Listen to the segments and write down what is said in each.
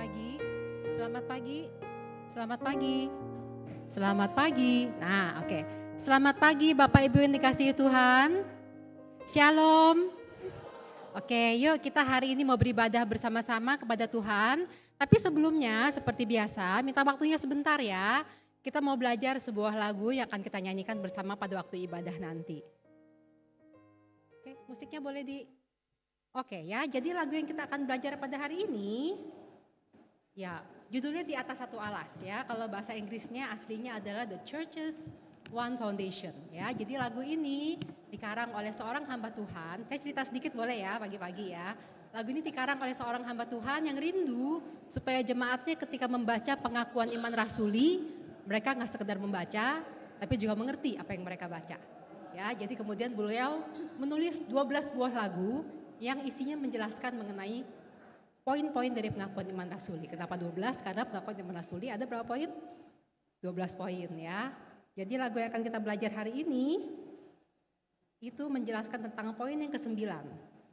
pagi. Selamat pagi. Selamat pagi. Selamat pagi. Nah, oke. Selamat pagi Bapak Ibu yang dikasihi Tuhan. Shalom. Oke, yuk kita hari ini mau beribadah bersama-sama kepada Tuhan. Tapi sebelumnya seperti biasa, minta waktunya sebentar ya. Kita mau belajar sebuah lagu yang akan kita nyanyikan bersama pada waktu ibadah nanti. Oke, musiknya boleh di... Oke ya, jadi lagu yang kita akan belajar pada hari ini, ya judulnya Di Atas Satu Alas ya. Kalau bahasa Inggrisnya aslinya adalah The Church's One Foundation ya. Jadi lagu ini dikarang oleh seorang hamba Tuhan. Saya cerita sedikit boleh ya pagi-pagi ya. Lagu ini dikarang oleh seorang hamba Tuhan yang rindu supaya jemaatnya ketika membaca pengakuan iman rasuli, mereka nggak sekedar membaca, tapi juga mengerti apa yang mereka baca. Ya, jadi kemudian beliau menulis 12 buah lagu yang isinya menjelaskan mengenai poin-poin dari pengakuan iman rasuli. Kenapa 12? Karena pengakuan iman rasuli ada berapa poin? 12 poin ya. Jadi lagu yang akan kita belajar hari ini itu menjelaskan tentang poin yang ke-9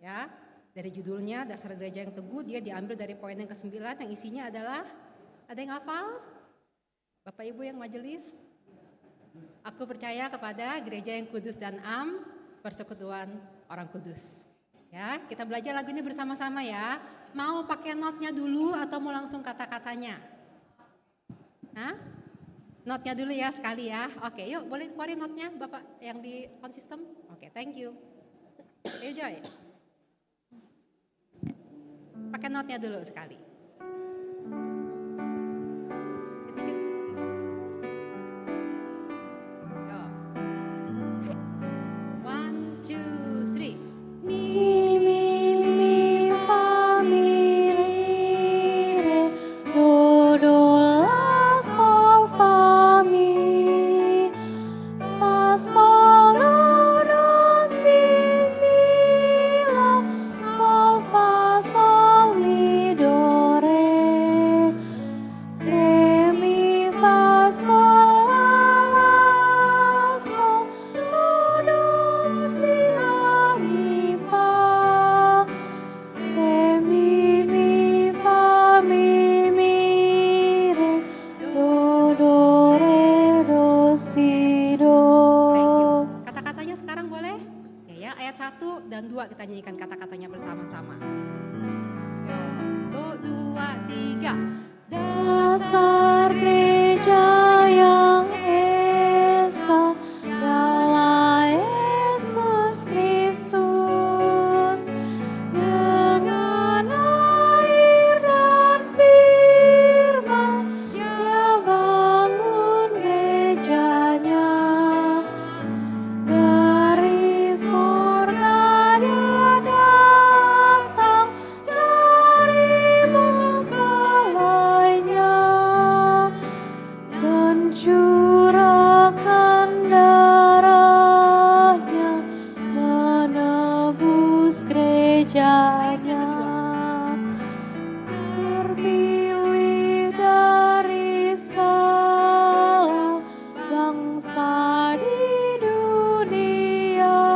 ya. Dari judulnya Dasar Gereja yang Teguh, dia diambil dari poin yang ke-9 yang isinya adalah, ada yang hafal? Bapak Ibu yang majelis? Aku percaya kepada gereja yang kudus dan am, persekutuan orang kudus. Ya, kita belajar lagu ini bersama-sama ya. Mau pakai notnya dulu atau mau langsung kata-katanya? Hah? Notnya dulu ya sekali ya. Oke, yuk boleh keluarin notnya Bapak yang di sound system. Oke, thank you. Ayo Joy. Pakai notnya dulu sekali. Kita nyanyikan kata-katanya bersama-sama. 1, 2, 3. Dasar gereja yang esa, ialah Yesus Kristus. Dengan air dan firman, Dia bangun gerejanya. Dari sorga terpilih dari segala bangsa di dunia,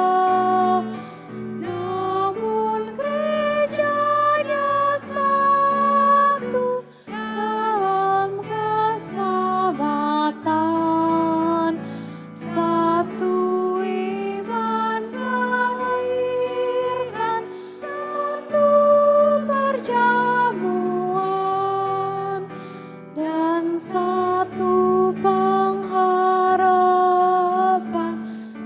namun gerejanya satu dalam keselamatan, satu iman melahirkan satu perjamuan dan satu pengharapan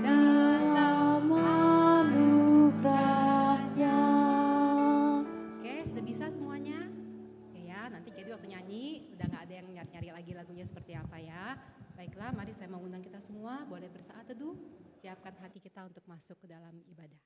dalam anugerahnya. Oke, sudah bisa semuanya? Oke ya, nanti jadi waktu nyanyi udah gak ada yang nyari-nyari lagi lagunya seperti apa ya. Baiklah, mari saya mengundang kita semua boleh bersaat teduh, siapkan hati kita untuk masuk ke dalam ibadah.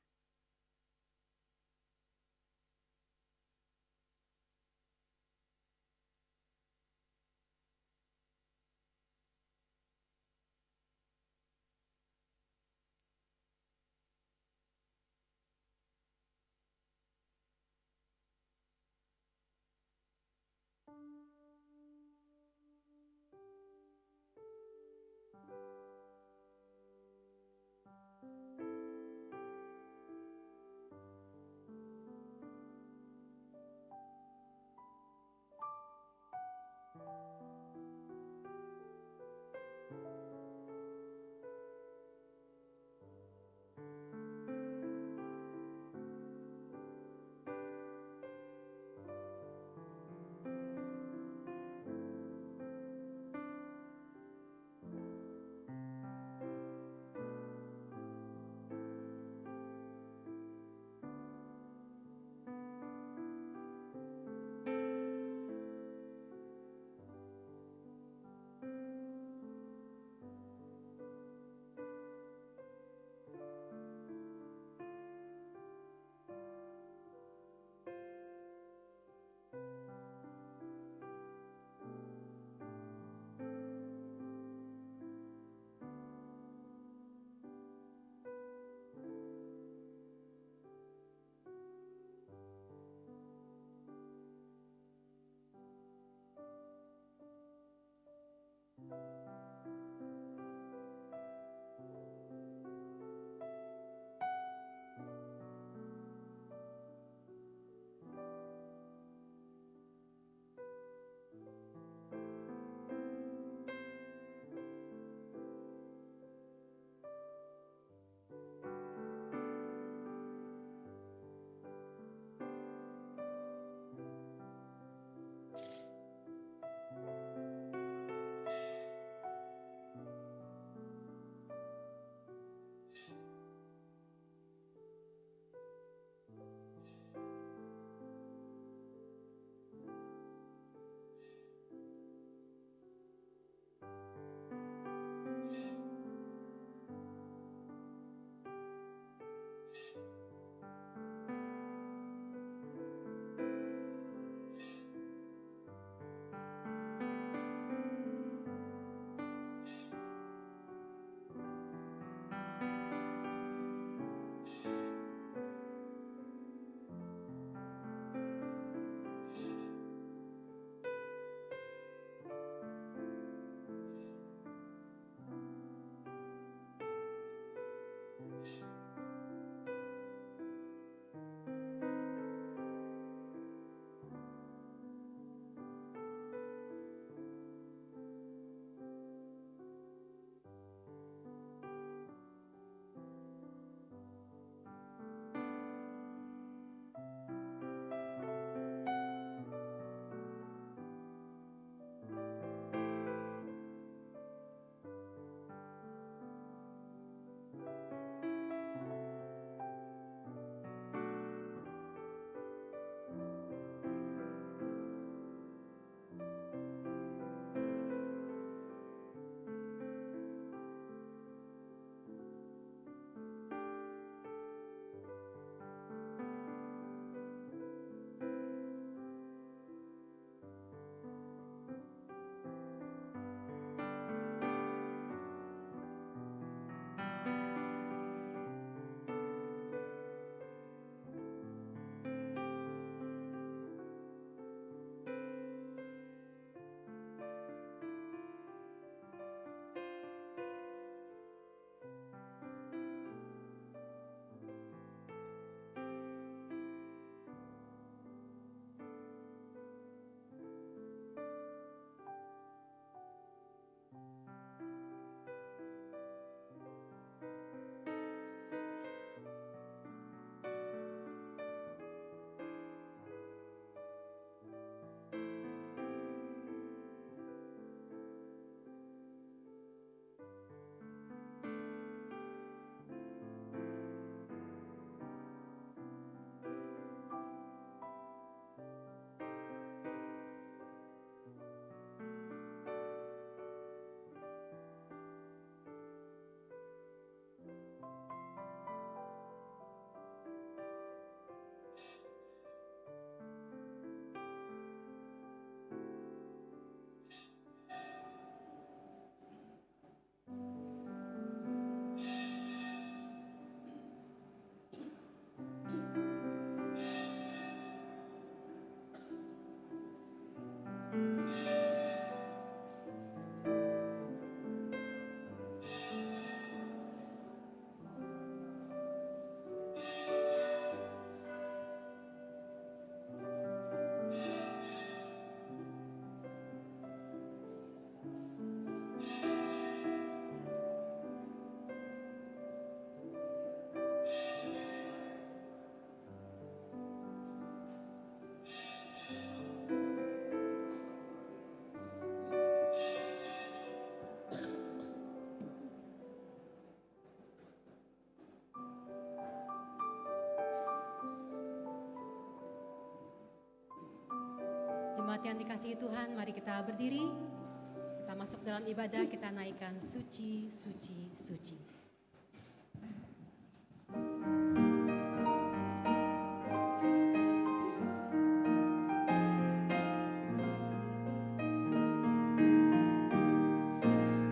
Jemaat yang dikasihi Tuhan, mari kita berdiri. Kita masuk dalam ibadah, kita naikkan suci, suci, suci.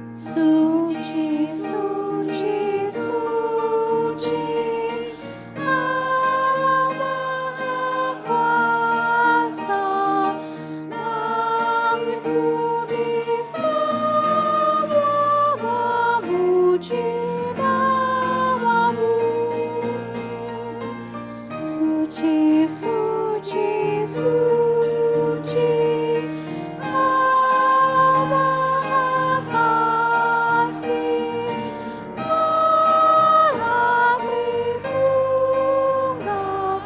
Suci, suci, suci, Allah Maha Kuasa, langit bumi semua memuji nama-Mu. Suci, suci, suci, Allah Maha Kasih, Allah Tritunggal,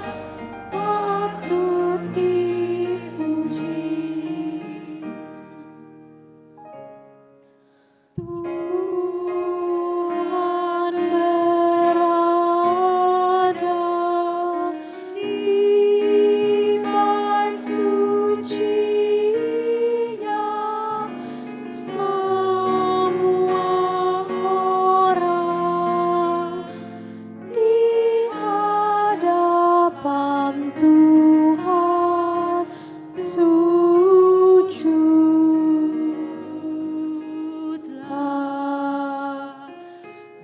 patut dipuji. Tuhan berada di bait suci-Nya, semua orang di hadapan Tuhan sujudlah,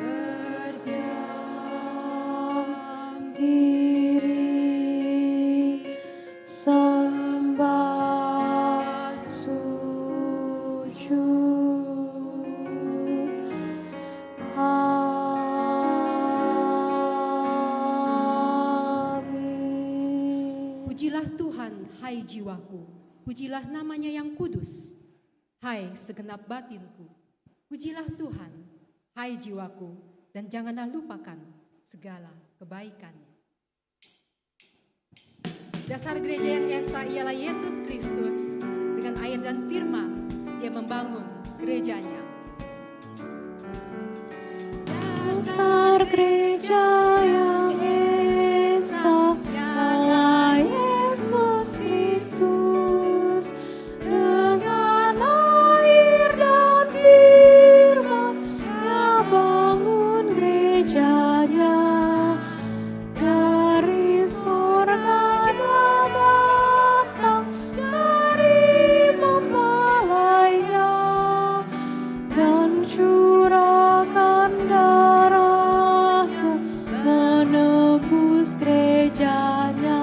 berdiam diri, sembah sujud. Amin. Pujilah Tuhan, hai jiwaku. Pujilah namanya yang kudus, hai segenap batinku. Pujilah Tuhan, hai jiwaku, dan janganlah lupakan segala kebaikannya. Dasar gereja yang esa ialah Yesus Kristus. Dengan air dan firman, Dia membangun gerejanya. Dasar gereja yang esa ialah Yesus Kristus. Dengan air dan firman, Dia bangun gerejanya. Dari sorga Dia datang, cari membalainya, dan curahkan darahnya menebus gerejanya.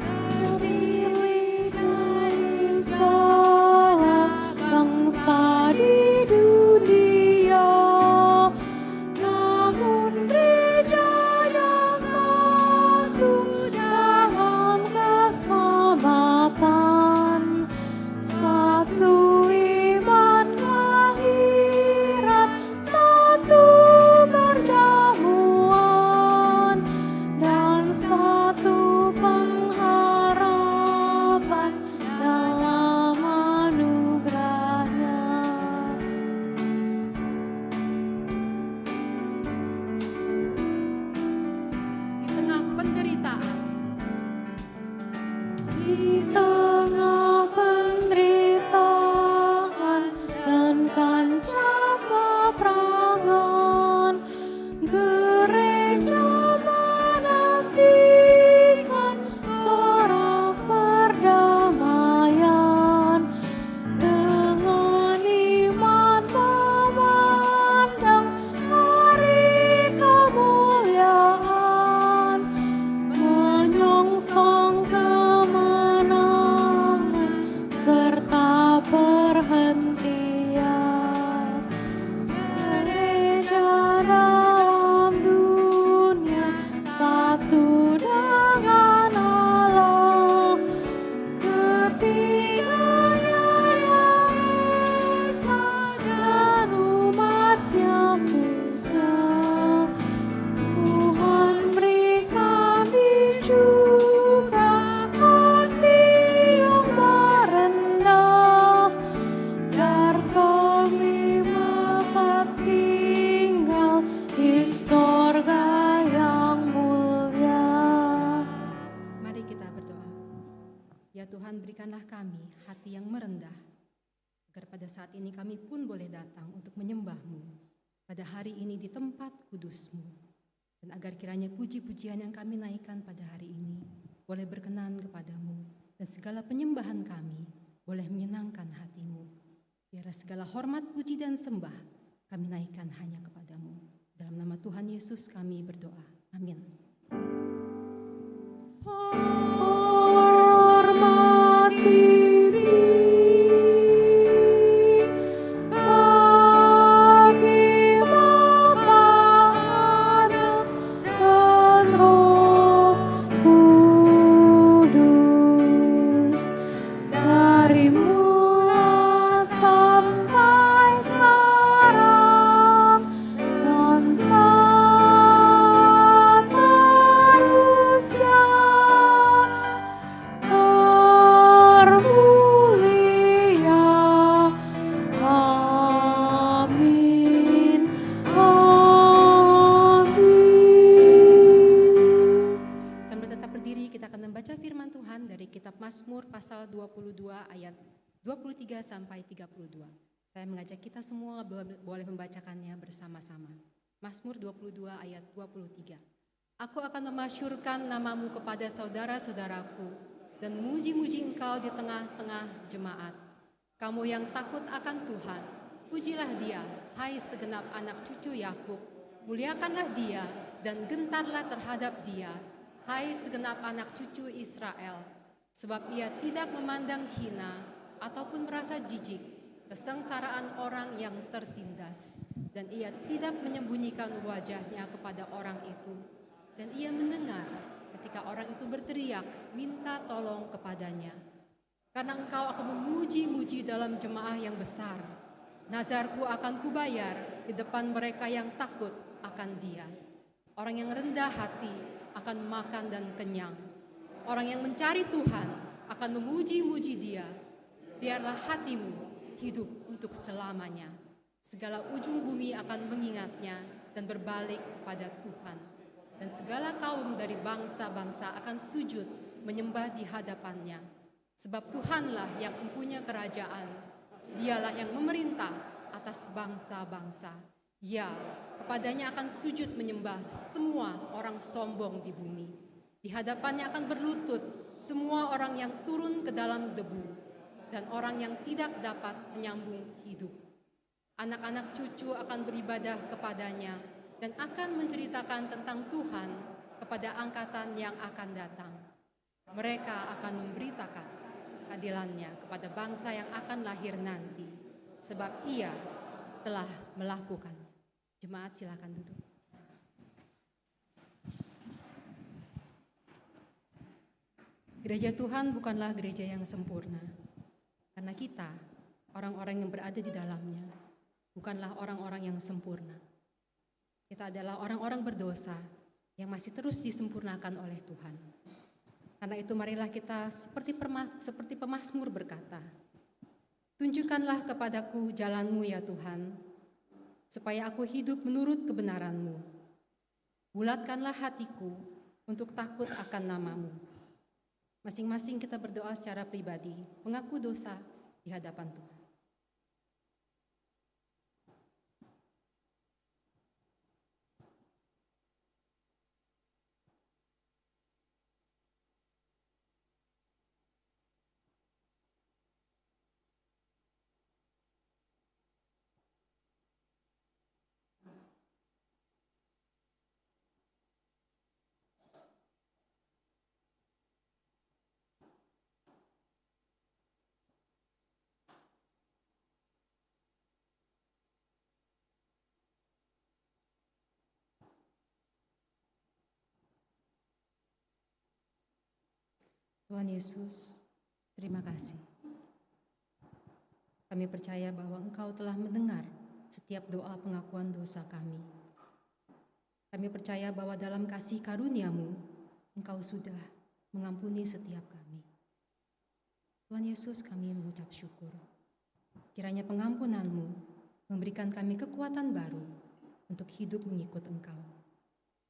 Terpilih dari segala bangsa di dunia, namun gerejanya satu dalam keselamatan. Satu iman akhirat, satu perjamuan, dan Tuhan berikanlah kami hati yang merendah, agar pada saat ini kami pun boleh datang untuk menyembah-Mu pada hari ini di tempat kudus-Mu. Dan agar kiranya puji-pujian yang kami naikkan pada hari ini boleh berkenan kepadamu, dan segala penyembahan kami boleh menyenangkan hati-Mu. Biarlah segala hormat, puji, dan sembah kami naikkan hanya kepadamu. Dalam nama Tuhan Yesus kami berdoa. Amin. Hormat diri bagi Bapa, Anak, dan Roh Kudus, dari mula sampai sekarang dan seterusnya. Termulia. Amin. Amin. Sambil tetap berdiri, kita akan membaca firman Tuhan dari kitab Mazmur pasal 22 ayat 23 sampai 32. Saya mengajak kita semua boleh membacakannya bersama-sama. Mazmur 22 ayat 23. Aku akan memasyurkan namamu kepada saudara-saudaraku dan muji-muji engkau di tengah-tengah jemaat. Kamu yang takut akan Tuhan, pujilah dia, hai segenap anak cucu Yakub. Muliakanlah dia dan gentarlah terhadap dia, hai segenap anak cucu Israel. Sebab ia tidak memandang hina ataupun merasa jijik kesengsaraan orang yang tertindas, dan ia tidak menyembunyikan wajahnya kepada orang itu. Dan ia mendengar ketika orang itu berteriak, minta tolong kepadanya. Karena engkau akan memuji-muji dalam jemaah yang besar, nazarku akan kubayar di depan mereka yang takut akan dia. Orang yang rendah hati akan makan dan kenyang. Orang yang mencari Tuhan akan memuji-muji dia. Biarlah hatimu hidup untuk selamanya. Segala ujung bumi akan mengingatnya dan berbalik kepada Tuhan. Dan segala kaum dari bangsa-bangsa akan sujud menyembah di hadapannya. Sebab Tuhanlah yang mempunyai kerajaan. Dialah yang memerintah atas bangsa-bangsa. Ya, kepadanya akan sujud menyembah semua orang sombong di bumi. Di hadapannya akan berlutut semua orang yang turun ke dalam debu dan orang yang tidak dapat menyambung hidup. Anak-anak cucu akan beribadah kepadanya dan akan menceritakan tentang Tuhan kepada angkatan yang akan datang. Mereka akan memberitakan keadilannya kepada bangsa yang akan lahir nanti, sebab ia telah melakukan. Jemaat silakan duduk. Gereja Tuhan bukanlah gereja yang sempurna, karena kita, orang-orang yang berada di dalamnya, bukanlah orang-orang yang sempurna. Kita adalah orang-orang berdosa yang masih terus disempurnakan oleh Tuhan. Karena itu marilah kita seperti pemazmur berkata, tunjukkanlah kepadaku jalan-Mu ya Tuhan, supaya aku hidup menurut kebenaran-Mu. Bulatkanlah hatiku untuk takut akan nama-Mu. Masing-masing kita berdoa secara pribadi, mengaku dosa di hadapan Tuhan. Tuhan Yesus, terima kasih. Kami percaya bahwa Engkau telah mendengar setiap doa pengakuan dosa kami. Kami percaya bahwa dalam kasih karunia-Mu, Engkau sudah mengampuni setiap kami. Tuhan Yesus, kami mengucap syukur. Kiranya pengampunan-Mu memberikan kami kekuatan baru untuk hidup mengikut Engkau.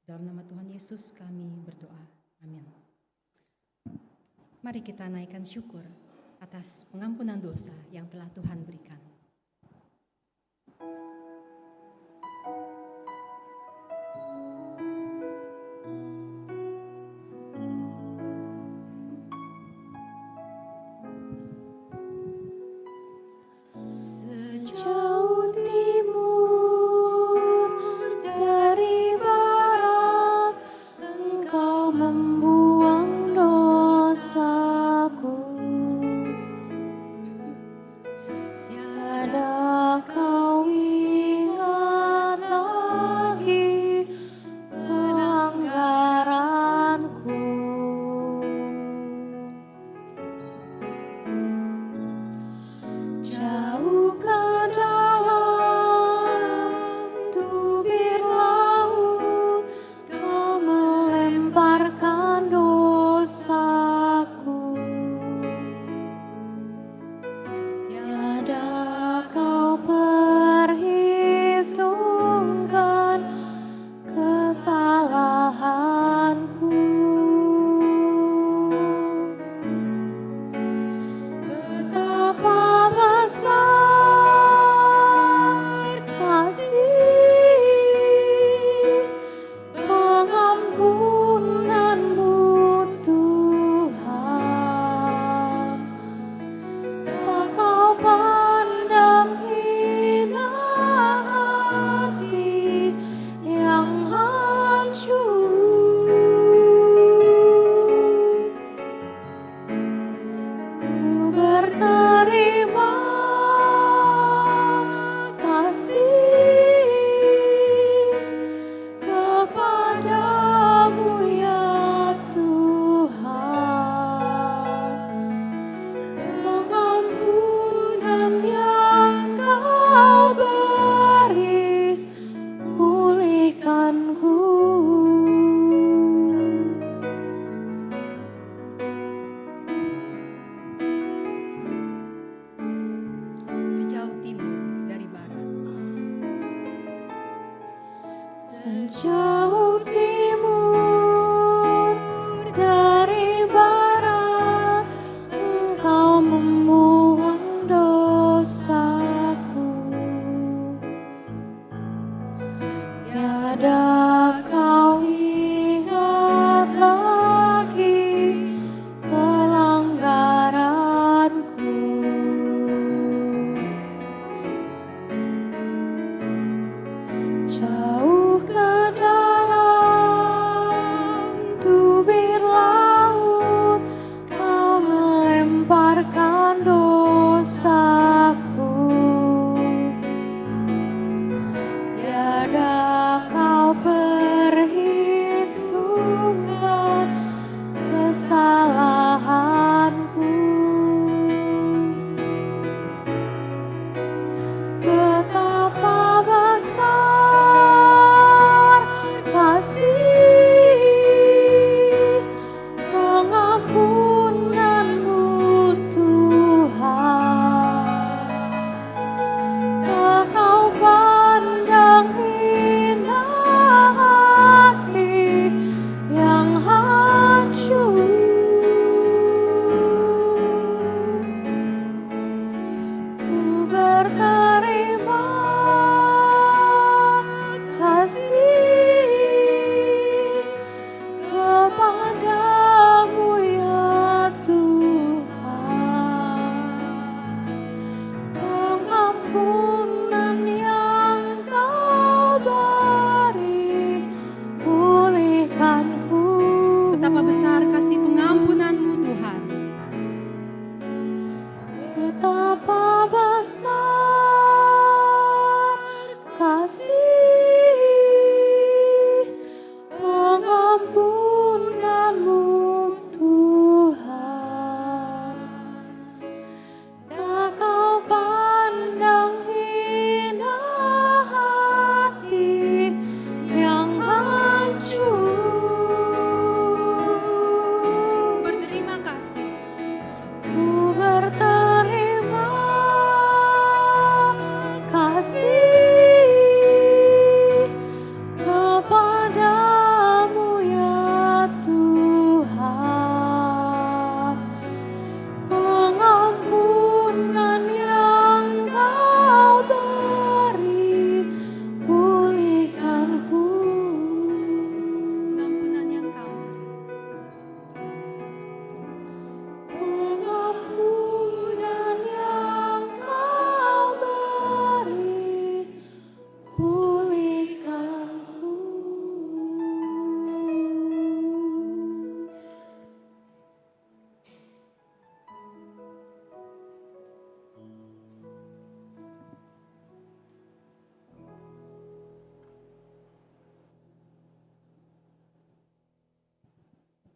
Dalam nama Tuhan Yesus kami berdoa. Amin. Mari kita naikkan syukur atas pengampunan dosa yang telah Tuhan berikan. Sejauh timur dari barat, Engkau membuang dosaku. Tiada kau ingat lagi pelanggaranku. Jauh ke dalam tubir laut, Kau melemparkan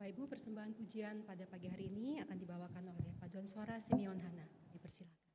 Bapak Ibu, persembahan pujian pada pagi hari ini akan dibawakan oleh Paduan Suara Simeon Hana. Dipersilakan.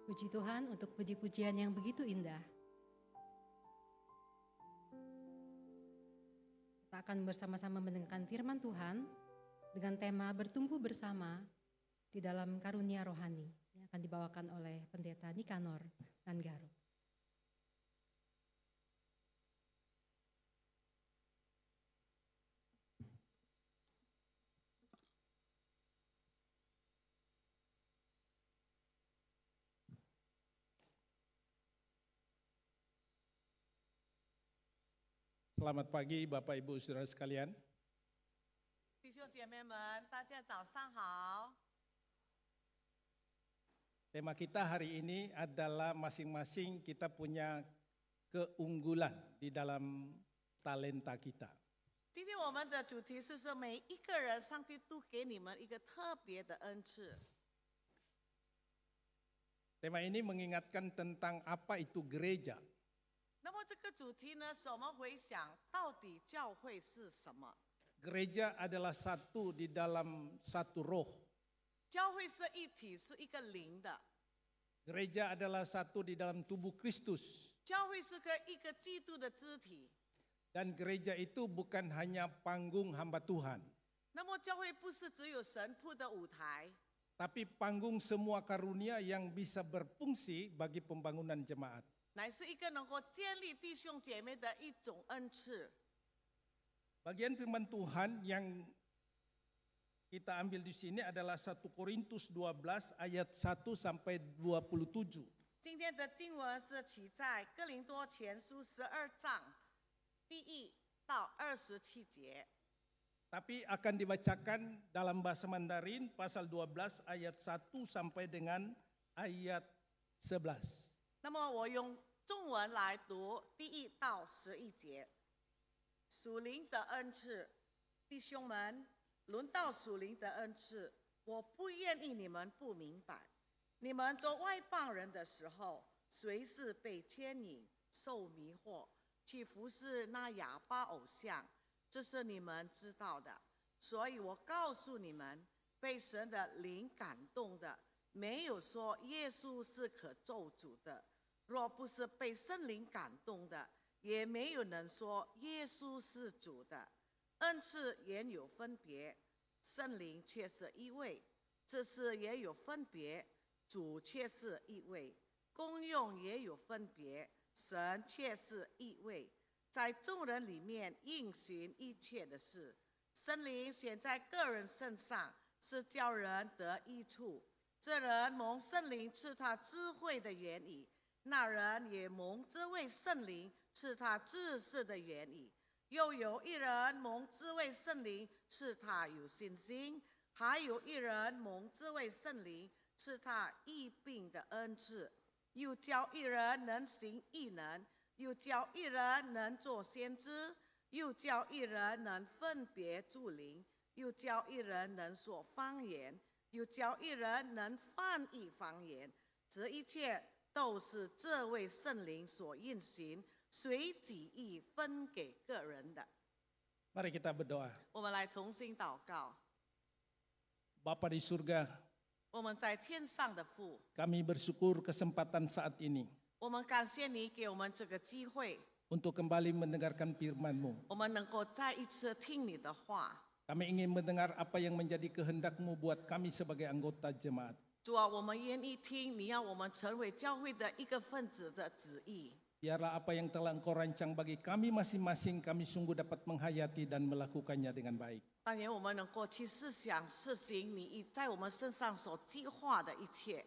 Puji Tuhan untuk puji-pujian yang begitu indah. Kita akan bersama-sama mendengarkan firman Tuhan dengan tema bertumbuh bersama di dalam karunia rohani yang akan dibawakan oleh Pendeta Nikanor Nanggaro. Selamat pagi Bapak Ibu Saudara sekalian. 弟兄姐妹们，大家早上好。 Tema kita hari ini adalah masing-masing kita punya keunggulan di dalam talenta kita. 今天我们的主题是说，每一个人，上帝都给你们一个特别的恩赐。 Tema ini mengingatkan tentang apa itu gereja. 那么这个主题呢，使我们回想到底教会是什么？ Gereja adalah satu di dalam satu roh. 教会是一体，是一个灵的。 Gereja adalah satu di dalam tubuh Kristus. 教会是一个基督的肢体。 Dan gereja itu bukan hanya panggung hamba Tuhan, 那么教会不是只有神铺的舞台， tapi panggung semua karunia yang bisa berfungsi bagi pembangunan jemaat. 乃是一个能够建立弟兄姐妹的一种恩赐。 Bagian firman Tuhan yang kita ambil di sini adalah 1 Korintus 12 ayat 1 sampai 27. 今天的经文是起在哥林多前书12章第1到27节。 Tapi akan dibacakan dalam bahasa Mandarin pasal 12 ayat 1 sampai dengan ayat 11. 那么我用中文来读第1到11节。属灵的恩赐，弟兄们，论到属灵的恩赐，我不愿意你们不明白。你们做外邦人的时候，谁是被牵引、受迷惑，去服侍那哑巴偶像？这是你们知道的。所以我告诉你们，被神的灵感动的，没有说耶稣是可咒诅的。 若不是被圣灵感动的，也没有人说耶稣是主的。恩赐原有分别，圣灵却是一位；这事也有分别，主却是一位；功用也有分别，神却是一位。在众人里面运行一切的事，圣灵显在个人身上，是叫人得益处。这人蒙圣灵赐他智慧的原理。 那人也蒙这位圣灵赐他知识的原理，又有一人蒙这位圣灵赐他有信心，还有一人蒙这位圣灵赐他医病的恩赐，又叫一人能行异能，又叫一人能做先知，又叫一人能分别诸灵，又叫一人能说方言，又叫一人能翻译方言，这一切。 都是这位圣灵所运行，随己意分给个人的。 Mari kita berdoa. 我们来同心祷告。 Bapa di surga, 我们在天上的父， kami bersyukur kesempatan saat ini 我们感谢你给我们这个机会， untuk kembali mendengarkan firman-Mu. 我们能够再一次听你的话。 Kami ingin mendengar apa yang menjadi kehendak-Mu buat kami sebagai anggota jemaat. 主啊，我们愿意听你要我们成为教会的一个分子的旨意。 Biarlah apa yang telah Engkau rancang bagi kami masing-masing, kami sungguh dapat menghayati dan melakukannya dengan baik. 但愿我们能够去思想、实行你在我们身上所计划的一切。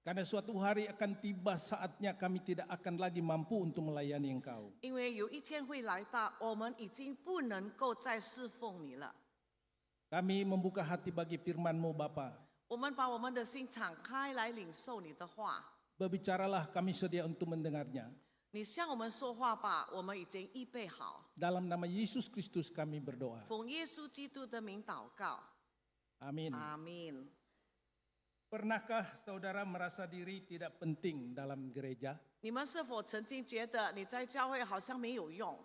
Karena suatu hari akan tiba saatnya kami tidak akan lagi mampu untuk melayani Engkau. 因为有一天会来到，我们已经不能够再侍奉你了。 Kami membuka hati bagi firman-Mu Bapa. 我们把我们的心敞开来领受你的话。 Berbicaralah, kami sedia untuk mendengarnya. 你向我们说话吧，我们已经预备好。 Dalam nama Yesus Kristus kami berdoa. 奉耶稣基督的名祷告， Amin. 阿门。 Pernahkah saudara merasa diri tidak penting dalam gereja? 你们是否曾经觉得你在教会好像没有用？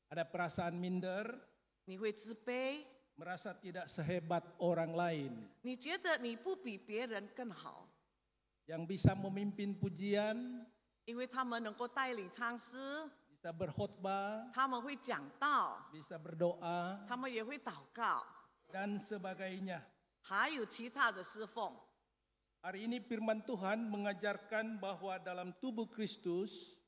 Ada perasaan minder, 你会自卑， merasa tidak sehebat orang lain. 你觉得你不比别人更好， yang bisa memimpin pujian, 因为他们能够带领唱诗， bisa berkhotbah, 他们会讲道， bisa berdoa, 他们也会祷告， dan sebagainya. 还有其他的侍奉。 Hari ini firman Tuhan mengajarkan bahwa dalam tubuh Kristus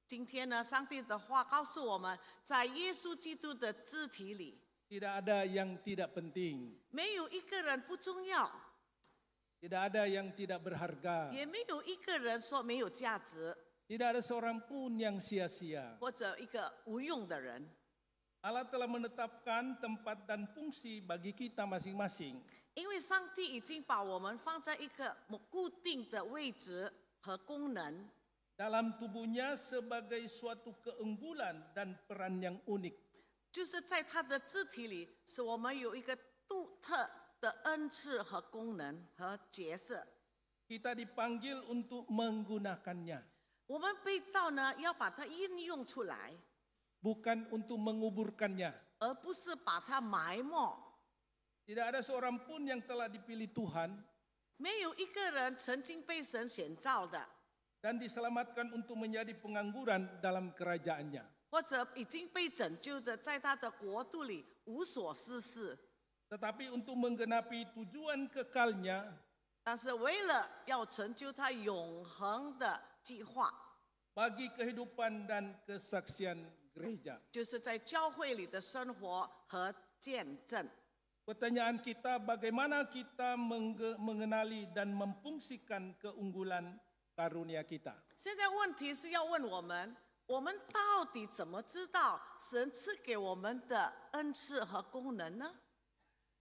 今天呢，上帝的话告诉我们，在耶稣基督的肢体里， tidak ada yang tidak penting, 没有一个人不重要， tidak ada yang tidak berharga, 也没有一个人说没有价值， tidak ada seorang pun yang sia-sia. 或者一个无用的人。 Allah telah menetapkan tempat dan fungsi bagi kita masing-masing. 因为上帝已经把我们放在一个固定的位置和功能， dalam tubuhnya sebagai suatu keunggulan dan peran yang unik. 就是在他的肢体里，使我们有一个独特的恩赐和功能和角色。 Kita dipanggil untuk menggunakannya, 我们被造呢，要把它应用出来， bukan untuk menguburkannya. 而不是把它埋没。 Tidak ada seorang pun yang telah dipilih Tuhan 没有一个人曾经被神选召的， dan diselamatkan untuk menjadi pengangguran dalam kerajaannya. 或者已经被拯救的，在他的国度里无所事事。 Tetapi untuk menggenapi tujuan kekalnya, 但是为了要成就他永恒的计划， bagi kehidupan dan kesaksian gereja. 就是在教会里的生活和见证。 Pertanyaan kita, bagaimana kita mengenali dan memfungsikan keunggulan karunia kita? 现在问题是要问我们，我们到底怎么知道神赐给我们的恩赐和功能呢？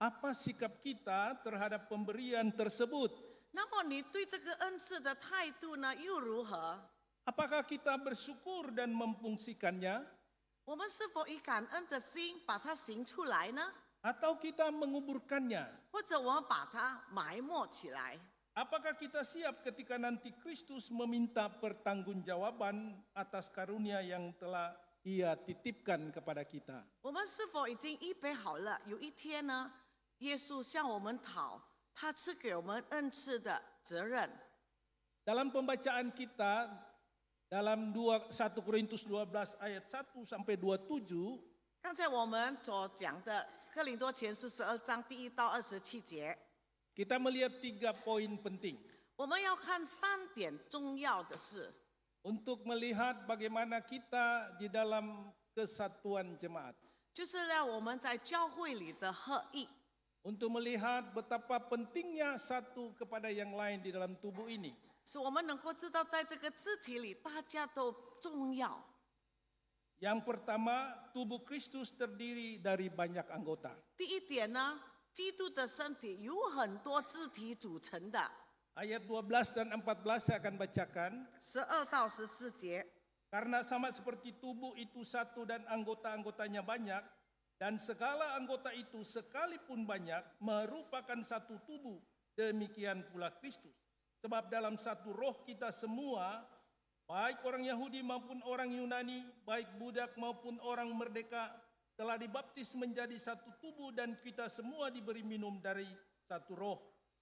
Apa sikap kita terhadap pemberian tersebut? 那么你对这个恩赐的态度呢，又如何？ Apakah kita bersyukur dan memfungsikannya? 我们是否以感恩的心把它行出来呢？ Atau kita menguburkannya? 或者我们把它埋没起来？ Apakah kita siap ketika nanti Kristus meminta pertanggungjawaban atas karunia yang telah Ia titipkan kepada kita? 我们是否已经预备好了？有一天呢，耶稣向我们讨他赐给我们恩赐的责任。 Dalam pembacaan kita dalam 1 Korintus 12 ayat 1 sampai 27, 刚才我们所讲的《哥林多前书》12章1到27节， kita melihat 3 poin penting 我们要看3点重要的事， untuk melihat bagaimana kita di dalam kesatuan jemaat, 就是让我们在教会里的合一， untuk melihat betapa pentingnya satu kepada yang lain di dalam tubuh ini. 使我们能够知道，在这个肢体里，大家都重要。 Yang pertama, tubuh Kristus terdiri dari banyak anggota. 第一点呢，基督的身体有很多肢体组成的。 Ayat 12 dan 14 saya akan bacakan. 12到14节， Karena sama seperti tubuh itu satu dan anggota-anggotanya banyak, dan segala anggota itu sekalipun banyak merupakan satu tubuh, demikian pula Kristus. Sebab dalam satu roh kita semua, baik orang Yahudi maupun orang Yunani, baik budak maupun orang merdeka, telah dibaptis menjadi satu tubuh dan kita semua diberi minum dari satu roh.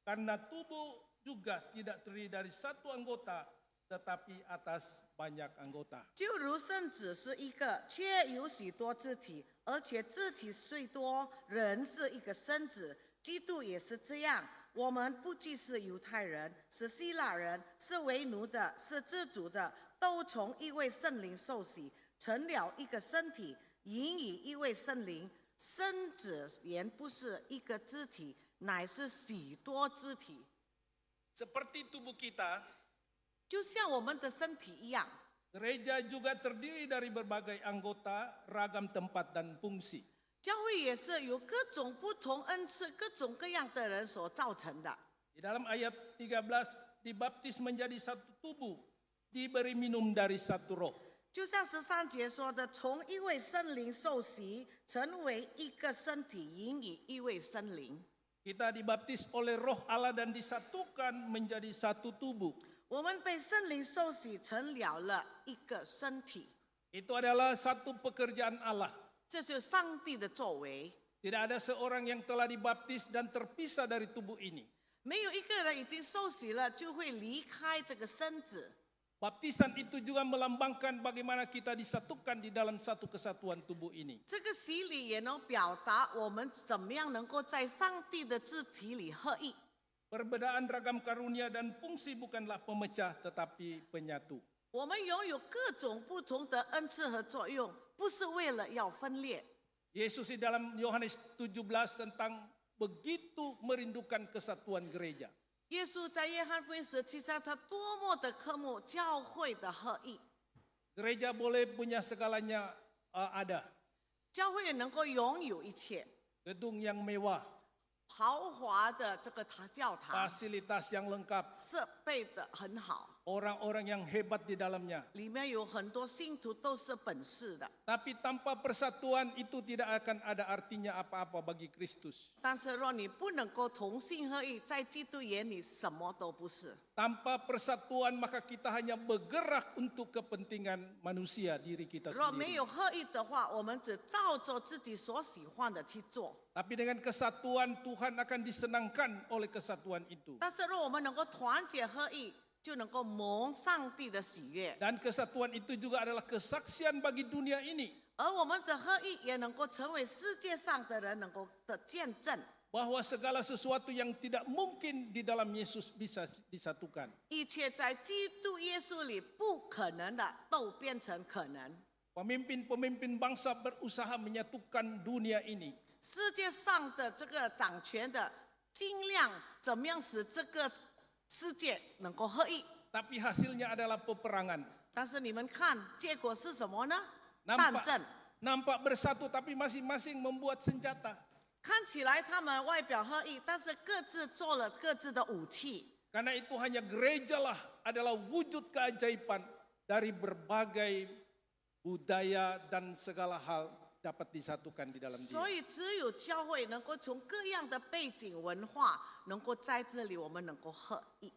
Karena tubuh juga tidak terdiri dari satu anggota, tetapi atas banyak anggota. 就如圣子是一个，却有许多肢体，而且肢体虽多，人是一个身子。基督也是这样。我们不既是犹太人，是希腊人，是为奴的，是自主的，都从一位圣灵受洗，成了一个身体，引以一位圣灵。身子原不是一个肢体，乃是许多肢体， Seperti tubuh kita, 就像我们的身体一样。 gereja juga terdiri dari berbagai anggota, ragam tempat dan fungsi. 教会也是有各种不同恩赐、各种各样的人所造成的。 Di dalam ayat 13, dibaptis menjadi satu tubuh, diberi minum dari satu roh. 就像13节说的，从一位圣灵受洗，成为一个身体，引以一位圣灵。 Kita dibaptis oleh roh Allah dan disatukan menjadi satu tubuh. 我们被圣灵受洗，成了一个身体。 Itu adalah satu pekerjaan Allah. 这就是上帝的作为。 Tidak ada seorang yang telah dibaptis dan terpisah dari tubuh ini. 没有一个人已经受洗了就会离开这个身子。 Baptisan itu juga melambangkan bagaimana kita disatukan di dalam satu kesatuan tubuh ini. 这个洗礼也能表达我们怎么样能够在上帝的肢体里合一。 Perbedaan ragam karunia dan fungsi bukanlah pemecah tetapi penyatu. 我们拥有各种不同的恩赐和作用，不是为了要分裂。 Yesus di dalam Yohanes 17 tentang begitu merindukan kesatuan gereja. 耶稣在约翰福音17章，他多么的渴慕教会的合一， Gereja boleh punya segalanya ada. 教会也能够拥有一切， Gedung yang mewah, 豪华的这个教堂， fasilitas yang lengkap, 设备的很好， orang-orang yang hebat di dalamnya. 里面有很多信徒都是本事的。 Tapi tanpa persatuan itu tidak akan ada artinya apa-apa bagi Kristus. 但是若你不能够同心合意，在基督眼里什么都不是。 Tanpa persatuan maka kita hanya bergerak untuk kepentingan manusia diri kita 若没 sendiri. 有合一的话，我们只照着自己所喜欢的去做。 Tapi dengan kesatuan Tuhan akan disenangkan oleh kesatuan itu. 但是若我们能够团结合一，就能够蒙上帝的喜悦， Dan kesatuan itu juga adalah kesaksian bagi dunia ini. 而我们的合一也能够成为世界上的人能够的见证。 Bahwa segala sesuatu yang tidak mungkin di dalam Yesus bisa disatukan. 一切在基督耶稣里不可能的，都变成可能。 Pemimpin-pemimpin bangsa berusaha menyatukan dunia ini. 世界上的这个掌权的，尽量怎么样使这个世界能够合一？ Tapi hasilnya adalah peperangan. 但是你们看，结果是什么呢？战争。 Nampak bersatu tapi masing-masing membuat senjata. 看起来他们外表合一，但是各自做了各自的武器。 Karena itu hanya gerejalah adalah wujud keajaiban dari berbagai budaya dan segala hal dapat disatukan di dalam 所 dia. 以只有教会能够从各样的背景文化，能够在这里我们能够合一。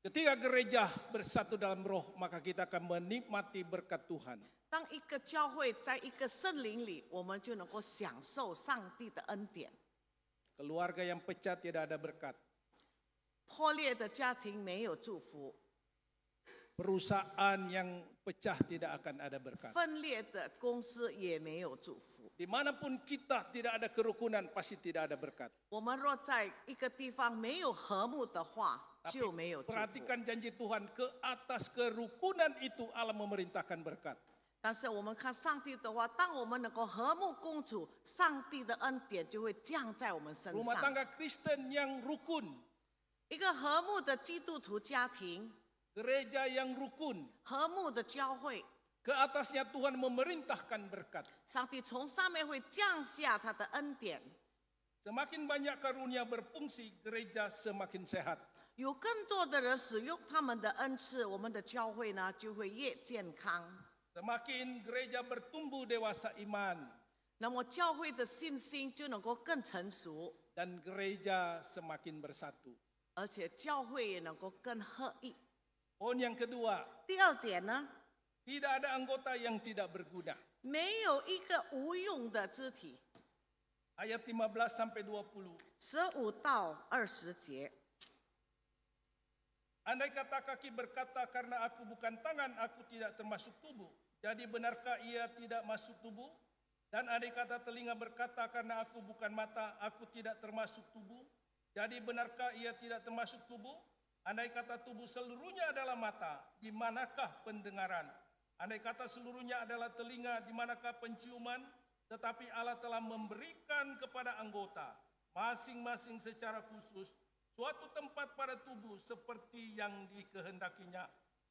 Ketika gereja bersatu dalam roh, maka kita akan menikmati berkat Tuhan. 当一个教会在一个圣灵里，我们就能够享受上帝的恩典。 Keluarga yang pecah tidak ada berkat. 破裂的家庭没有祝福， Perusahaan yang pecah tidak akan ada berkat. 分裂的公司也没有祝福。 Dimanapun kita tidak ada kerukunan, pasti tidak ada berkat. 我们若在一个地方没有和睦的话， Tapi 就没有祝福。 perhatikan janji Tuhan, ke atas kerukunan itu Allah memerintahkan berkat. 但是我们看上帝的话，当我们能够和睦共处，上帝的恩典就会降在我们身 Rumah 上。 tangga Kristen yang rukun, 一个和睦的基督徒家庭， gereja yang rukun, 和睦的教会， ke atasnya Tuhan memerintahkan berkat. 上帝从上面会降下他的恩典。 Semakin banyak karunia berfungsi, gereja semakin sehat. 有更多的人使用他们的恩赐，我们的教会呢就会越健康。 Semakin gereja bertumbuh dewasa iman, 那么教会的信心就能够更成熟， dan gereja semakin bersatu. 而且教会也能够更合一。 Poin yang kedua, 第二点呢， tidak ada anggota yang tidak berguna. 没有一个无用的肢体。 Ayat 15 sampai 20. 15到20节。 Andai kata kaki berkata, karena aku bukan tangan, aku tidak termasuk tubuh. Jadi benarkah ia tidak masuk tubuh? Dan andai kata telinga berkata, karena aku bukan mata, aku tidak termasuk tubuh. Jadi benarkah ia tidak termasuk tubuh? Andai kata tubuh seluruhnya adalah mata, di manakah pendengaran? Andai kata seluruhnya adalah telinga, di manakah penciuman? Tetapi Allah telah memberikan kepada anggota, masing-masing secara khusus, suatu tempat pada tubuh seperti yang dikehendakinya.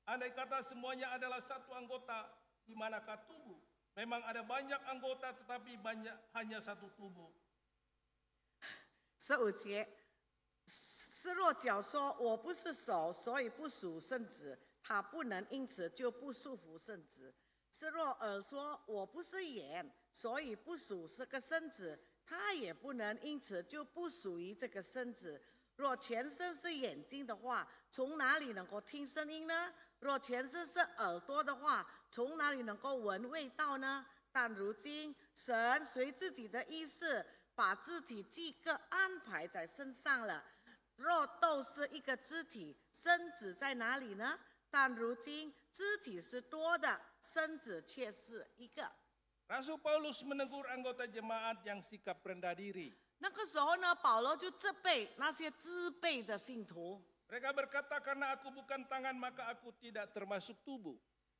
Andai kata semuanya adalah satu anggota, di manakah tubuh? Memang ada banyak anggota tetapi hanya satu tubuh. 15节，示弱脚说：“我不是手，所以不属圣子。他不能因此就不束缚圣子。示弱耳说：我不是眼，所以不属这个身子。他也不能因此就不属于这个身子。若全身是眼睛的话，从哪里能够听声音呢？若全身是耳朵的话，从哪里能够闻味道呢？但如今神随自己的意思，把肢体既各安排在身上了。若都是一个肢体，身子在哪里呢？但如今肢体是多的，身子却是一个。 Rasul Paulus menegur anggota jemaat yang sikap rendah diri. 那个时候呢，保罗就责备那些自卑的信徒。 Mereka berkata, karena aku bukan tangan maka aku tidak termasuk tubuh.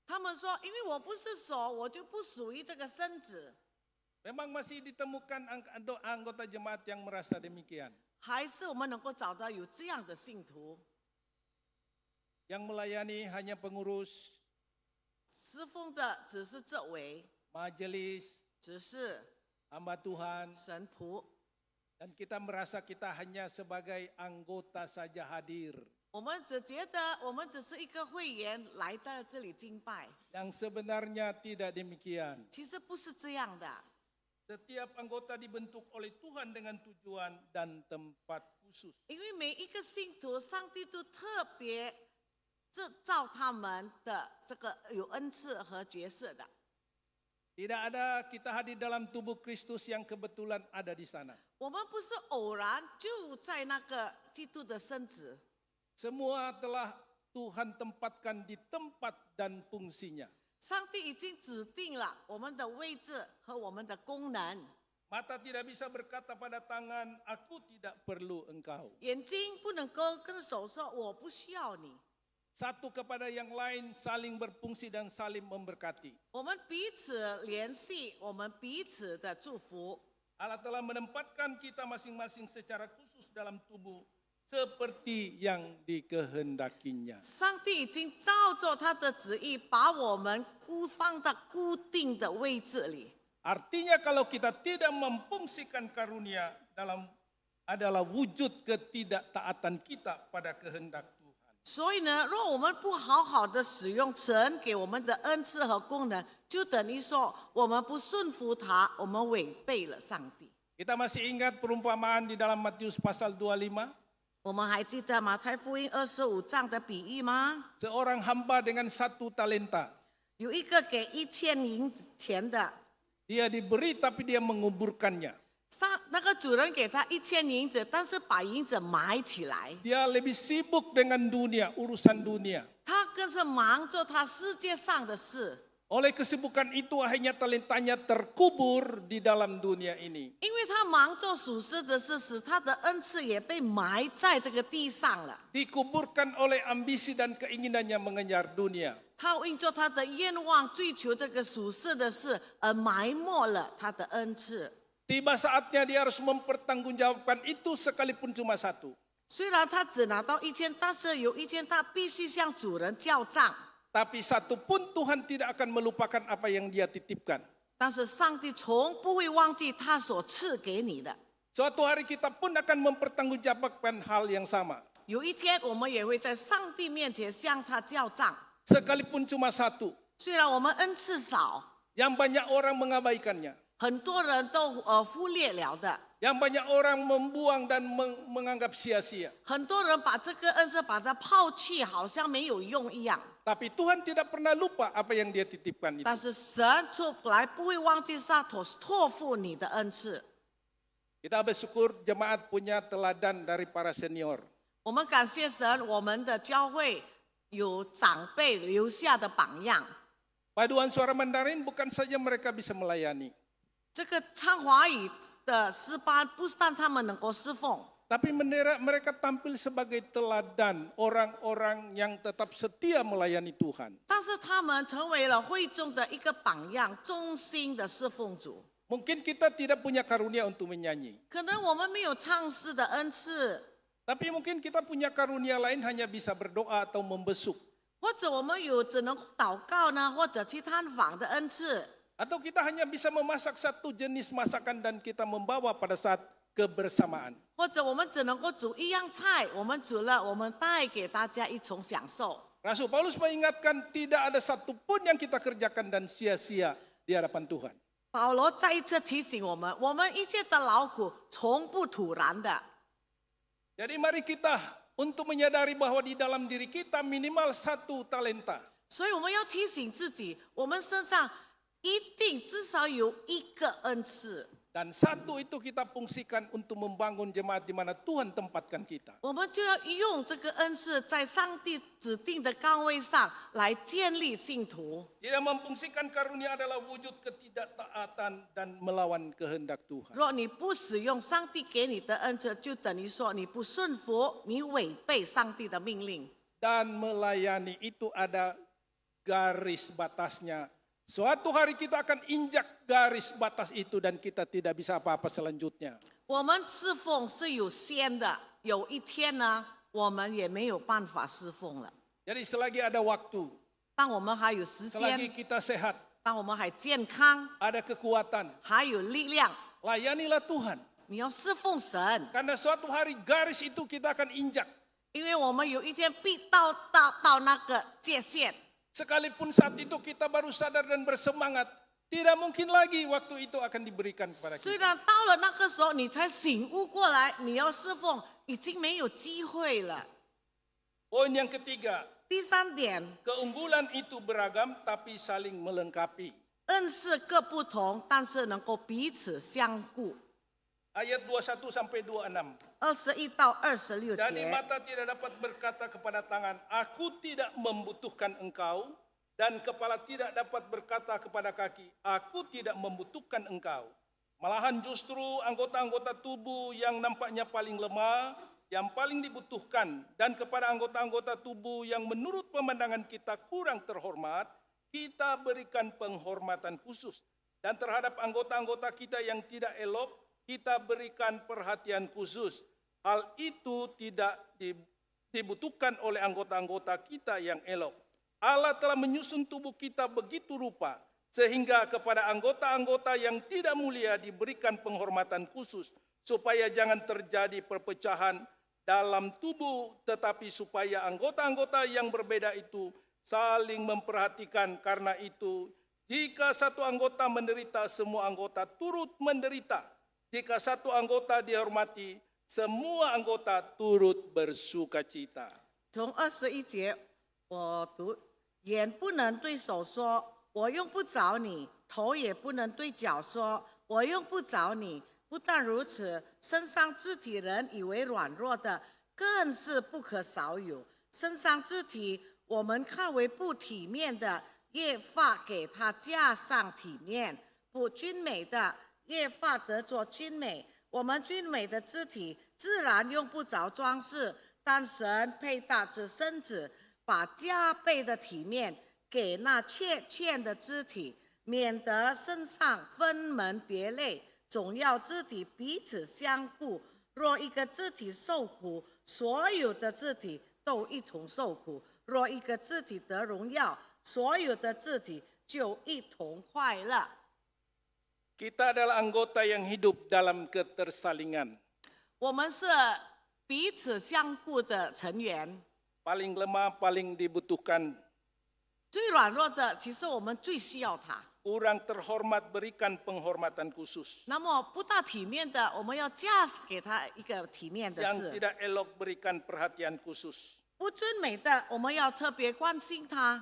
他们说：“因为我不是手，我就不属于这个身子。” Memang masih ditemukan anggota jemaat yang merasa demikian. 还是我们能够找到有这样的信徒， Yang melayani hanya pengurus, 侍奉的只是这位， majelis, 只是 hamba Tuhan. 神仆。 Dan kita merasa kita hanya sebagai anggota saja hadir. 我们只觉得我们只是一个会员来在这里敬拜， Yang sebenarnya tidak demikian. 其实不是这样的。 Setiap anggota dibentuk oleh Tuhan dengan tujuan dan tempat khusus. 因为每一个信徒，上帝都特别制造他们的这个有恩赐和角色的。 Tidak ada kita hadir dalam tubuh Kristus yang kebetulan ada di sana. 我们不是偶然就在那个基督的身子， Semua telah Tuhan tempatkan di tempat dan fungsinya. 上帝已经指定了我们的位置和我们的功能。 Mata tidak bisa berkata pada tangan, aku tidak perlu engkau. 眼睛不能够跟手说我不需要你， Satu kepada yang lain saling berfungsi dan saling memberkati. 我们彼此联系，我们彼此的祝福。 Allah telah menempatkan kita masing-masing secara khusus dalam tubuh seperti yang dikehendakinya. 上帝已经照着他的旨意，把我们放到固定的位置里。 Artinya kalau kita tidak memfungsikan karunia dalam adalah wujud ketidaktaatan kita pada kehendak Tuhan. 所以呢，若我们不好好的使用神给我们的恩赐和功能，就等于说我们不顺服他，我们违背了上帝。 Kita masih ingat perumpamaan di dalam Matius pasal 25? 我们还记得马太福音25章的比喻吗？ Seorang hamba dengan 1 talenta. 有一个给1000银子钱的， Dia diberi tapi dia menguburkannya. 那个主人给他1000银子，但是把银子埋起来， Dia lebih sibuk dengan dunia, urusan dunia. 他更是忙着他世界上的事。 Oleh kesibukan itu akhirnya talentanya terkubur di dalam dunia ini. 因为他忙着属世的事，使他的恩赐也被埋在这个地上了。 Dikuburkan oleh ambisi dan keinginannya mengejar dunia. 他因着他的愿望追求这个属世的事，而埋没了他的恩赐。 Tiba saatnya dia harus mempertanggungjawabkan itu sekalipun cuma 1. 虽然他只拿到1000，但是有一天他必须向主人交账。 Tapi 1 pun Tuhan tidak akan melupakan apa yang dia titipkan. 但是上帝从不会忘记他所赐给你的。 Suatu hari kita pun akan mempertanggungjawabkan hal yang sama. 有一天我们也会在上帝面前向他交账。 Sekalipun cuma 1. 虽然我们恩赐少， Yang banyak orang mengabaikannya. 很多人都忽略了的。 Yang banyak orang membuang dan menganggap sia-sia. 很多人把这个恩赐把它抛弃，好像没有用一样。 Tapi Tuhan tidak pernah lupa apa yang dia titipkan itu. 但是神从来不会忘记他托付你的恩赐。 Kita bersyukur jemaat punya teladan dari para senior. 我们感谢神，我们的教会有长辈留下的榜样。 Paduan suara Mandarin bukan saja mereka bisa melayani. 这个唱华语的诗班不但他们能够侍奉， Tapi mereka tampil sebagai teladan orang-orang yang tetap setia melayani Tuhan. 但是他们成为了会众的一个榜样，忠心的侍奉主。 Mungkin kita tidak punya karunia untuk menyanyi. 可能我们没有唱诗的恩赐， Tapi mungkin kita punya karunia lain hanya bisa berdoa atau membesuk. 或者我们有只能祷告呢，或者去探访的恩赐， Atau kita hanya bisa memasak satu jenis masakan dan kita membawa pada saat kebersamaan. 或者我们只能够煮一样菜，我们煮了，我们带给大家一同享受。 Rasul Paulus mengingatkan tidak ada satupun yang kita kerjakan dan sia-sia di hadapan Tuhan. 保罗再一次提醒我们，我们一切的劳苦从不突然的。 Jadi mari kita untuk menyadari bahwa di dalam diri kita minimal 1 talenta. 所以我们要提醒自己，我们身上一定至少有一个恩赐。Dan satu itu kita fungsikan untuk membangun jemaat di mana Tuhan tempatkan kita. 我们就要用这个恩赐，在上帝指定的岗位上来建立信徒。 Tidak memfungsikan karunia adalah wujud ketidaktaatan dan melawan kehendak Tuhan. 若你不使用上帝给你的恩赐，就等于说你不顺服，你违背上帝的命令。 Dan melayani itu ada garis batasnya. Suatu hari kita akan injak garis batas itu dan kita tidak bisa apa-apa selanjutnya. 我们侍奉是有限的，有一天呢，我们也没有办法侍奉了。 Jadi selagi ada waktu, 当我们还有时 selagi 间， kita sehat, 当我们还健康， ada kekuatan, 还有力量， layanilah Tuhan. 你要侍奉神， Karena suatu hari garis itu kita akan injak. 因为我们有一天必到那个界限。 Sekalipun saat itu kita baru sadar dan bersemangat, tidak mungkin lagi waktu itu akan diberikan kepada 虽 kita. 然到了那个时候，你才醒悟过来，你要侍奉已经没有机会了。 Poin yang ketiga, 第三点， keunggulan itu beragam tapi saling melengkapi. 恩赐各不同，但是能够彼此相顾。 Ayat 21 sampai 26. 21到26 Jadi 节， mata tidak dapat berkata kepada tangan, aku tidak membutuhkan engkau. Dan kepala tidak dapat berkata kepada kaki, aku tidak membutuhkan engkau. Malahan justru anggota-anggota tubuh yang nampaknya paling lemah, yang paling dibutuhkan. Dan kepada anggota-anggota tubuh yang menurut pemandangan kita kurang terhormat, kita berikan penghormatan khusus. Dan terhadap anggota-anggota kita yang tidak elok, kita berikan perhatian khusus. Hal itu tidak dibutuhkan oleh anggota-anggota kita yang elok. Allah telah menyusun tubuh kita begitu rupa, sehingga kepada anggota-anggota yang tidak mulia diberikan penghormatan khusus, supaya jangan terjadi perpecahan dalam tubuh, tetapi supaya anggota-anggota yang berbeda itu saling memperhatikan. Karena itu, jika satu anggota menderita, semua anggota turut menderita. Jika satu anggota dihormati, semua anggota turut bersukacita. 从21节我读：眼不能对手说“我用不着你”，头也不能对脚说“我用不着你”。不但如此，身上肢体人以为软弱的，更是不可少有。身上肢体我们看为不体面的，越发给他加上体面；不均美的，越发得作均美。我们均美的肢体自然用不着装饰，但神配搭着身子，把加倍的体面给那欠的肢体，免得身上分门别类，总要肢体彼此相顾。若一个肢体受苦，所有的肢体都一同受苦；若一个肢体得荣耀，所有的肢体就一同快乐。 Kita adalah anggota yang hidup dalam ketersalingan. 我们是彼此相顾的成员， Paling lemah, paling dibutuhkan. 最软弱的，其实我们最需要他。 Kurang terhormat, berikan penghormatan khusus. 那么不大体面的，我们要驾驶给他一个体面的 Yang 事； tidak elok, berikan perhatian khusus. 不均美的，我们要特别关心他；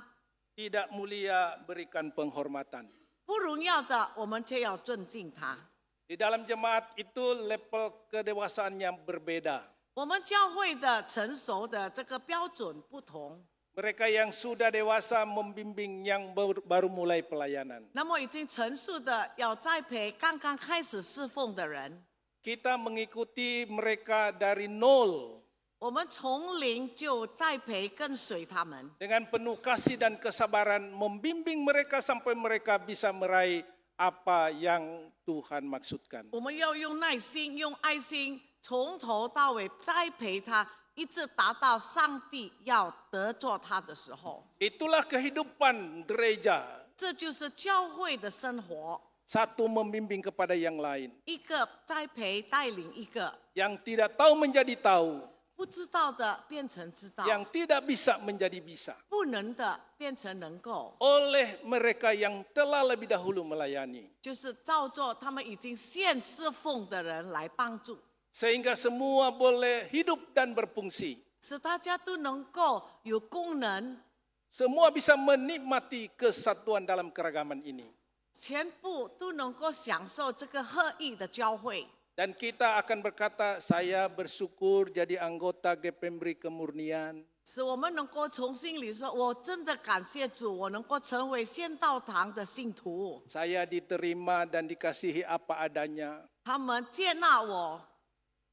Tidak mulia, berikan penghormatan. 不荣耀的，我们就要尊敬他。 Di dalam jemaat itu level kedewasaannya berbeda. 我们教会的成熟的这个标准不同， Mereka yang sudah dewasa membimbing yang baru mulai pelayanan. 那么已经成熟的要栽培刚刚开始侍奉的人。 Kita mengikuti mereka dari nol 我们从零就栽培跟随他们， dengan penuh kasih dan kesabaran membimbing mereka sampai mereka bisa meraih apa yang Tuhan maksudkan. 我们要用耐心、用爱心，从头到尾栽培他，一直达到上帝要得着他的时候。 Itulah kehidupan gereja. 这就是教会的生活， Satu membimbing kepada yang lain. 一个栽培带领一个， Yang tidak tahu menjadi tahu. 不知道的变成知道， Yang tidak bisa menjadi bisa. 不能的变成能够， Oleh mereka yang telah lebih dahulu melayani. 就是照着他们已经现侍奉的人来帮助， Sehingga semua boleh hidup dan berfungsi. 使大家都能够有功能， Semua bisa menikmati kesatuan dalam keragaman ini. 全部都能够享受这个合一的教会。 Dan kita akan berkata, saya bersyukur jadi anggota GPMBRI Kemurnian. 使我们能够从心里说，我真的感谢主，我能够成为献道堂的信徒。 Saya diterima dan dikasihi apa adanya. 他们接纳我，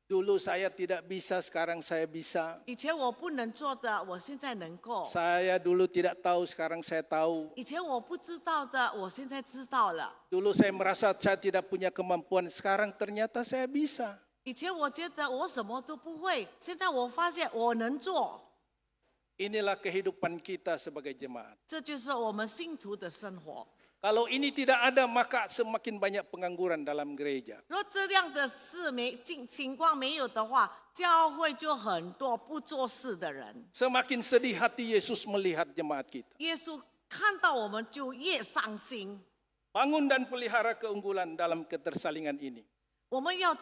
Dulu saya tidak bisa, sekarang saya bisa. 以前我不能做的，我现在能够； Saya dulu tidak tahu, sekarang saya tahu. 以前我不知道的，我现在知道了； Dulu saya merasa saya tidak punya kemampuan, sekarang ternyata saya bisa. 以前我觉得我什么都不会，现在我发现我能做。 Inilah kehidupan kita sebagai jemaat. 这就是我们信徒的生活。 Kalau ini tidak ada, maka semakin banyak pengangguran dalam gereja. 若这样的事情况没有的话，教会就很多不做事的人。 Semakin sedih hati Yesus melihat jemaat kita. 耶稣看到我们就越伤心。 Bangun dan pelihara keunggulan dalam ketersalingan ini. 我们要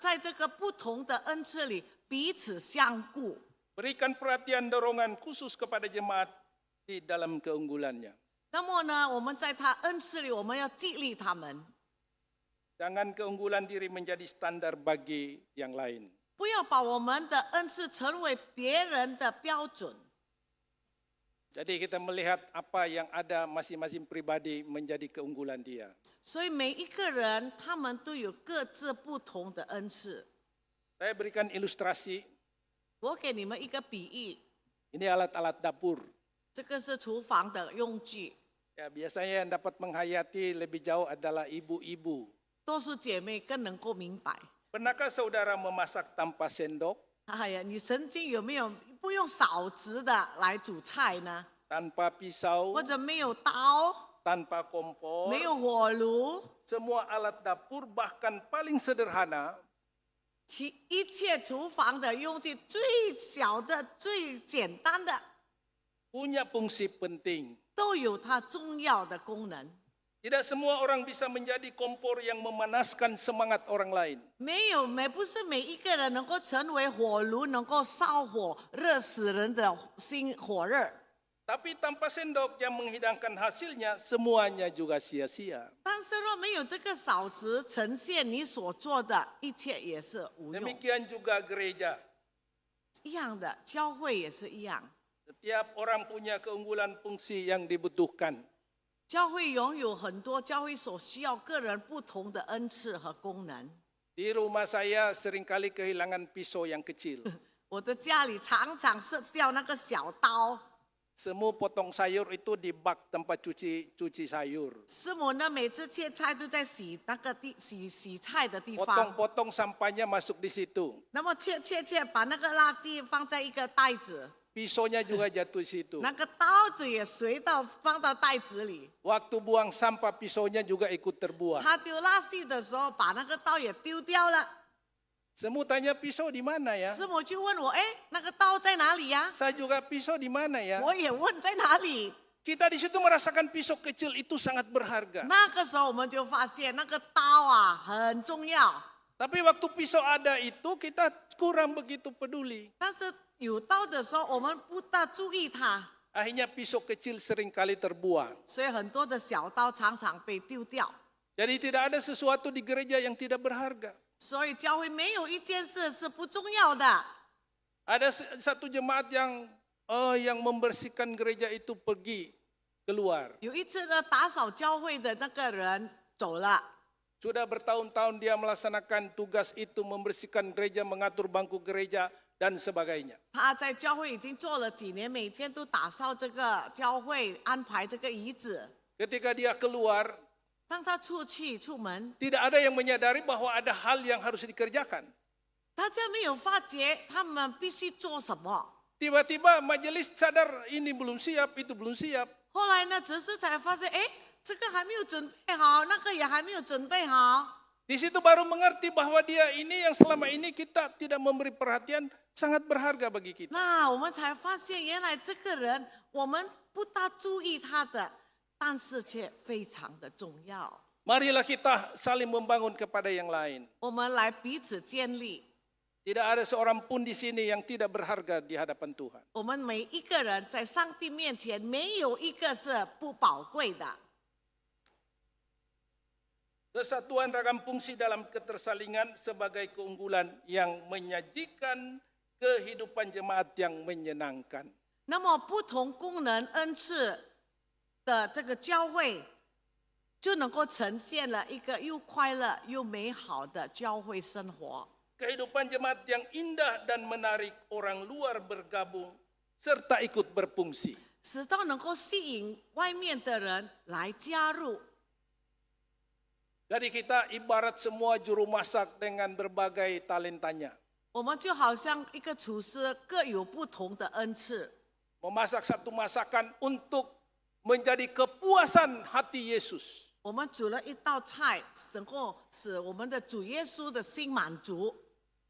在这个不同的恩赐里彼此相顾， Berikan perhatian dorongan khusus kepada jemaat di dalam keunggulannya. 那么呢，我们在他恩赐里，我们要激励他们， Jangan keunggulan diri menjadi standar bagi yang lain. 不要把我们的恩赐成为别人的标准。 Jadi kita melihat apa yang ada masing-masing pribadi menjadi keunggulan dia. 所以每一个人他们都有各自不同的恩赐。 Saya berikan ilustrasi, 我给你们一个比喻， ini alat-alat dapur. 这个是厨房的用具， Ya, biasanya yang dapat menghayati lebih jauh adalah ibu-ibu. 多数姐妹更能够明白。 Pernahkah saudara memasak tanpa sendok, 哎呀，你曾经有没有不用勺子的来煮菜呢？ tanpa pisau, 或者没有刀， tanpa kompor? 没有火炉， Semua alat dapur bahkan paling sederhana 一切厨房的用具最小的、最简单的， punya fungsi penting. 都有它重要的功能。 Tidak semua orang bisa menjadi kompor yang memanaskan semangat orang lain. 不是每一个人能够成为火炉，能够烧火，热死人的心火热。 Tapi tanpa sendok yang menghidangkan hasilnya, semuanya juga sia-sia. 但是若没有这个勺子呈现你所做的一切也是无用。 Demikian juga gereja. 一样的，教会也是一样。 Setiap orang punya keunggulan fungsi yang dibutuhkan. 教会拥有很多教会所需要个人不同的恩赐和功能。 Di rumah saya seringkali kehilangan pisau yang kecil. 我的家里常常是掉那个小刀， Semua potong sayur itu di bak tempat cuci sayur. 师母呢每次切菜都在洗那个洗菜的地方， Potong-potong sampahnya masuk di situ. 那么切把那个垃圾放在一个袋子， Pisaunya juga jatuh di situ. 那个刀子也放到袋子里。 Waktu buang sampah pisaunya juga ikut terbuang. 他丢垃圾的时候把那个刀也丢掉了。 Semua tanya pisau di mana ya? 师母就问我，哎，那个刀在哪里呀？ Saya juga pisau di mana ya? 我也问在哪里。 Kita di situ merasakan pisau kecil itu sangat berharga. 那个时候我们就发现那个刀啊很重要， Tapi waktu pisau ada itu kita kurang begitu peduli. 但是有刀的时候我们不大注意它， Akhirnya pisau kecil seringkali terbuang. 所以很多的小刀常常被丢掉。 Jadi tidak ada sesuatu di gereja yang tidak berharga. 所以教会没有一件事是不重要的。 Ada satu jemaat yang membersihkan gereja itu pergi keluar. 有一次呢，打扫教会的那个人走了， Sudah bertahun-tahun dia melaksanakan tugas itu, membersihkan gereja, mengatur bangku gereja, dan sebagainya. 他在教会已经做了几年，每天都打扫这个教会，安排这个椅子。 Ketika dia keluar, 当他出门， tidak ada yang menyadari bahwa ada hal yang harus dikerjakan. 大家没有发觉他们必须做什么。 Tiba-tiba majelis sadar ini belum siap, itu belum siap. 后来呢，执事才发现，哎，这个还没有准备好，那个也还没有准备好。 Di situ baru mengerti bahwa dia ini yang selama ini kita tidak memberi perhatian sangat berharga bagi kita. 那我们才发现，原来这个人我们不大注意他的，但是却非常的重要。 Marilah kita saling membangun kepada yang lain. 我们来彼此建立， Tidak ada seorang pun di sini yang tidak berharga di hadapan Tuhan. 我们每一个人在上帝面前没有一个是不宝贵的。Kesatuan ragam fungsi dalam ketersalingan sebagai keunggulan yang menyajikan kehidupan jemaat yang menyenangkan. 那么不同功能恩赐的这个教会，就能够呈现了一个又快乐又美好的教会生活。 Kehidupan jemaat yang indah dan menarik orang luar bergabung serta ikut berfungsi. 使到能够吸引外面的人来加入。 Jadi kita ibarat semua juru masak dengan berbagai talentanya. 我们就好像一个厨师，各有不同的恩赐。 Memasak satu masakan untuk menjadi kepuasan hati Yesus. 我们煮了一道菜，能够使我们的主耶稣的心满足。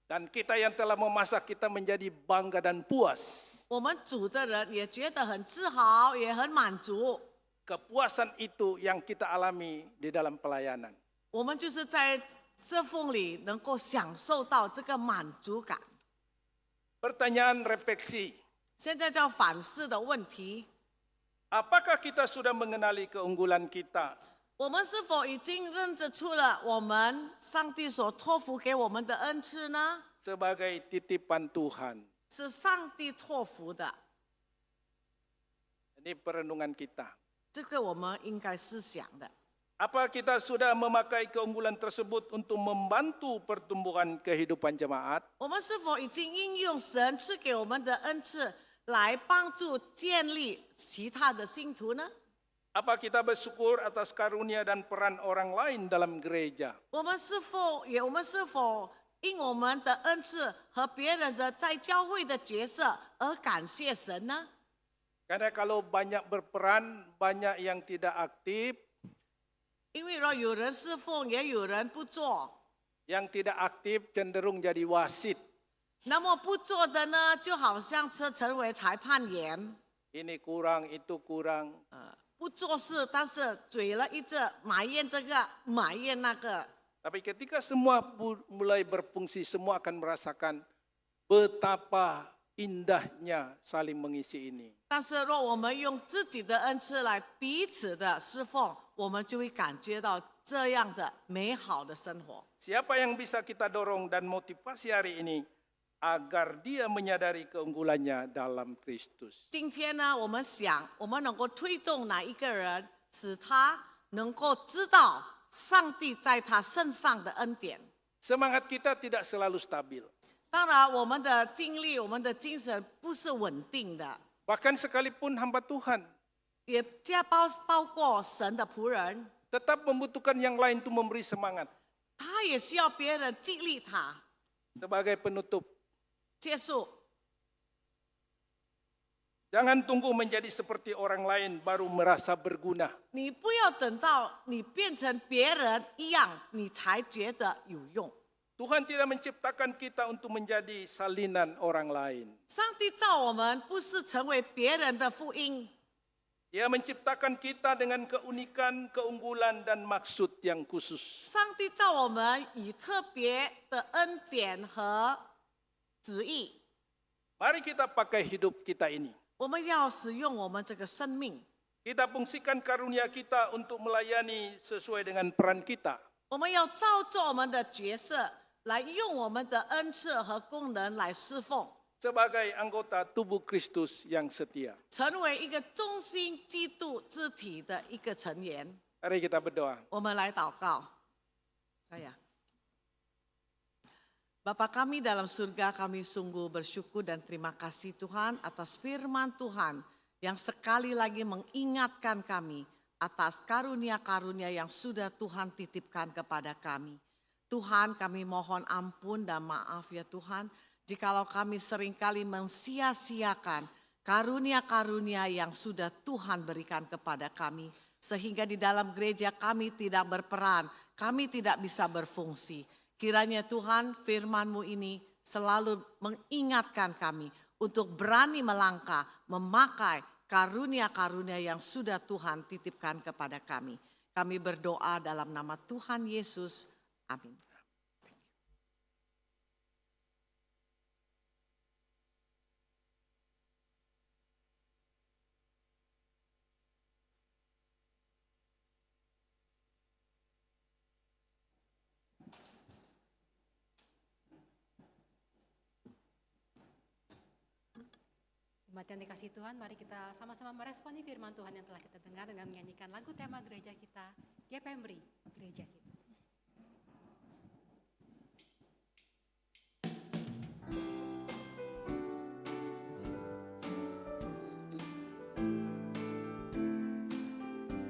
Dan kita yang telah memasak, kita menjadi bangga dan puas. 我们煮的人也觉得很自豪，也很满足。 Kepuasan itu yang kita alami di dalam pelayanan. 我们就是在侍奉里能够享受到这个满足感。 Pertanyaan refleksi, 现在叫反思的问题： apakah kita sudah mengenali keunggulan kita? 我们是否已经认知出了我们上帝所托付给我们的恩赐呢？ Sebagai titipan Tuhan. 是上帝托付的， Ini perenungan kita. 这个我们应该思想的。 Apa kita sudah memakai keunggulan tersebut untuk membantu pertumbuhan kehidupan jemaat? 我们是否已经应用神赐给我们的恩赐来帮助建立其他的信徒呢？ Apa kita bersyukur atas karunia dan peran orang lain dalam gereja? 我们是否因我们的恩赐和别人的在教会的角色而感谢神呢？ Karena kalau banyak berperan, banyak yang tidak aktif. 因为若有人侍奉，也有人不做， Yang tidak aktif cenderung jadi wasit. 那么不做的呢，就好像成为裁判员， Ini kurang, itu kurang. 不做事，但是嘴了一直埋怨这个，埋怨那个。 Tapi ketika semua mulai berfungsi, semua akan merasakan betapa indahnya saling mengisi ini. 但是若我们用自己的恩赐来彼此的侍奉，我们就会感觉到这样的美好的生活。 Siapa yang bisa kita dorong dan motivasi hari ini agar dia menyadari keunggulannya dalam Kristus? 今天呢，我们想，我们能够推动哪一个人，使他能够知道上帝在他身上的恩典。 Semangat kita tidak selalu stabil. 当然，我们的精力、我们的精神不是稳定的， Bahkan sekalipun hamba Tuhan 也包括神的仆人， tetap membutuhkan yang lain untuk memberi semangat. 他也需要别人激励他。 Sebagai penutup, 结束， jangan tunggu menjadi seperti orang lain baru merasa berguna. 你不要等到你变成别人一样，你才觉得有用。 Tuhan tidak menciptakan kita untuk menjadi salinan orang lain. 上帝造我们不是成为别人的福音， Dia menciptakan kita dengan keunikan, keunggulan, dan maksud yang khusus. 上帝造我们以特别的恩典和旨意， Mari kita pakai hidup kita ini. 我们要使用我们这个生命， Kita fungsikan karunia kita untuk melayani sesuai dengan peran kita. 我们要照做我们的角色，来用我们的恩赐和功能来侍奉， Sebagai anggota tubuh Kristus yang setia. 成为一个中心基督肢体的一个成员。 Mari kita berdoa. 我们来祷告。Saya. Bapa kami dalam surga, kami sungguh bersyukur dan terima kasih Tuhan atas firman Tuhan yang sekali lagi mengingatkan kami atas karunia-karunia yang sudah Tuhan titipkan kepada kami. Tuhan, kami mohon ampun dan maaf ya Tuhan, jikalau kami seringkali mensia-siakan karunia-karunia yang sudah Tuhan berikan kepada kami, sehingga di dalam gereja kami tidak berperan, kami tidak bisa berfungsi. Kiranya Tuhan, firman-Mu ini selalu mengingatkan kami untuk berani melangkah, memakai karunia-karunia yang sudah Tuhan titipkan kepada kami. Kami berdoa dalam nama Tuhan Yesus. Amin. Jemaat yang dikasihi Tuhan, mari kita sama-sama meresponi firman Tuhan yang telah kita dengar dengan menyanyikan lagu tema gereja kita, GPMRI, gereja kita.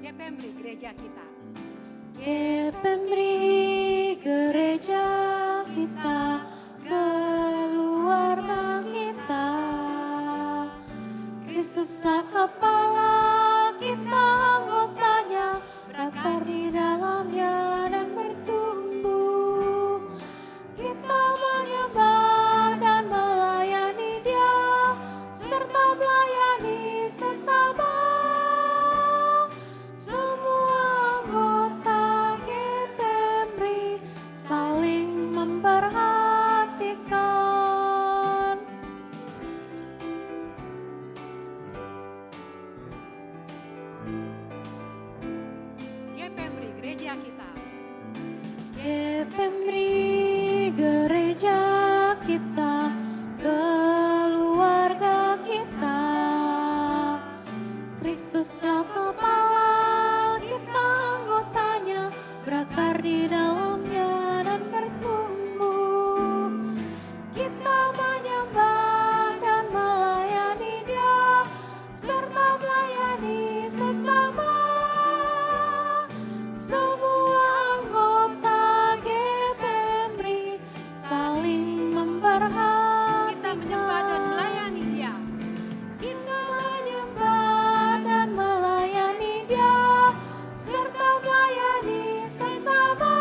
GPMRI, gereja kita. GPMRI, gereja kita, keluarga kita. Kristuslah kepala, kita anggotanya, berakar di dalamnya dan bertumbuh. Kita menyembah dan melayani Dia, serta melayani sesama. Semua anggota GPMRI saling memperhatikan. GPMRI, gereja kita. GPMRI, gereja kita, keluarga kita. Kristuslah kepala, kita anggotanya, berakar di dalamnya dan bertumbuh. Kita menyembah dan melayani Dia, serta melayani sesama. Semua anggota GPMRI saling memperhatikan. Kita menyembah dan melayani Dia. Kita menyembah dan melayani Dia, serta melayani sesama.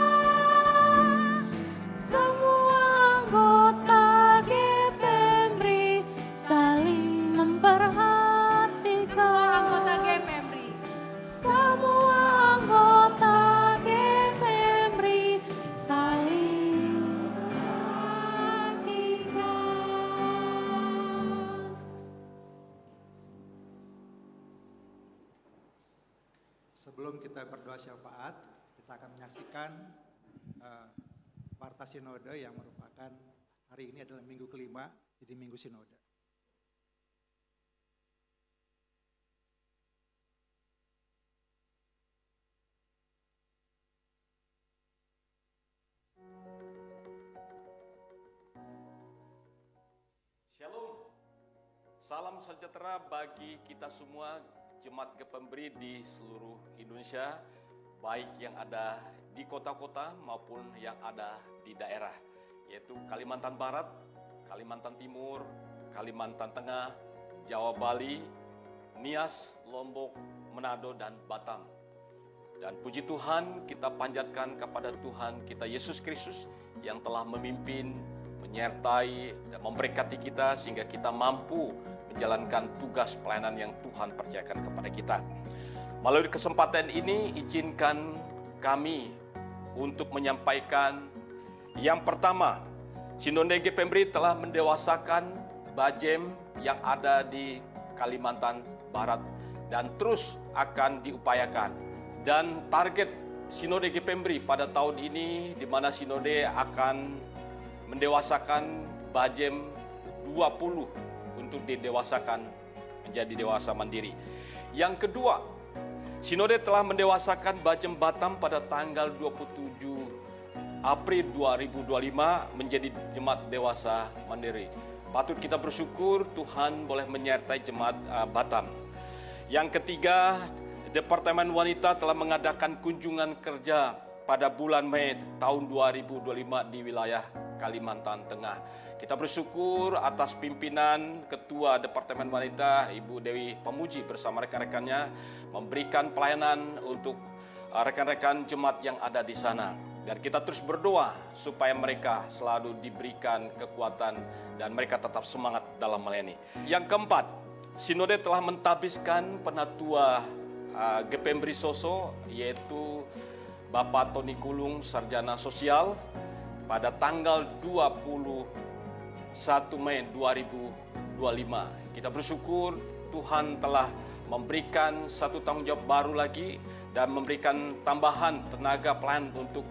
Semua anggota GPMRI saling memperhatikan. Anggota GPMRI. Semua anggota GPMRI saling memperhatikan. Sebelum kita berdoa syafaat, kita akan menyaksikan Warta Sinode yang merupakan hari ini adalah minggu kelima, jadi minggu Sinode. Shalom, salam sejahtera bagi kita semua jemaat GPMRI di seluruh Indonesia, baik yang ada di kota-kota maupun yang ada di daerah, yaitu Kalimantan Barat, Kalimantan Timur, Kalimantan Tengah, Jawa Bali, Nias, Lombok, Manado, dan Batam. Dan puji Tuhan, kita panjatkan kepada Tuhan kita Yesus Kristus yang telah memimpin, menyertai, dan memberkati kita sehingga kita mampu menjalankan tugas pelayanan yang Tuhan percayakan kepada kita. Melalui kesempatan ini, izinkan kami untuk menyampaikan yang pertama, Sinode GPMRI telah mendewasakan Bajem yang ada di Kalimantan Barat dan terus akan diupayakan. Dan target Sinode GPMRI pada tahun ini, di mana Sinode akan mendewasakan Bajem 20 untuk didewasakan menjadi dewasa mandiri. Yang kedua, Sinode telah mendewasakan Bajem Batam pada tanggal 27 April 2025 menjadi jemaat dewasa mandiri. Patut kita bersyukur Tuhan boleh menyertai jemaat Batam. Yang ketiga, Departemen Wanita telah mengadakan kunjungan kerja pada bulan Mei tahun 2025 di wilayah Kalimantan Tengah. Kita bersyukur atas pimpinan Ketua Departemen Wanita, Ibu Dewi Pemuji bersama rekan-rekannya memberikan pelayanan untuk rekan-rekan jemaat yang ada di sana. Dan kita terus berdoa supaya mereka selalu diberikan kekuatan dan mereka tetap semangat dalam melayani. Yang keempat, Sinode telah mentabiskan penatua GPMRI Soso, yaitu Bapak Tony Kulung, Sarjana Sosial, pada tanggal 21 Mei 2025. Kita bersyukur Tuhan telah memberikan satu tanggung jawab baru lagi dan memberikan tambahan tenaga pelayan untuk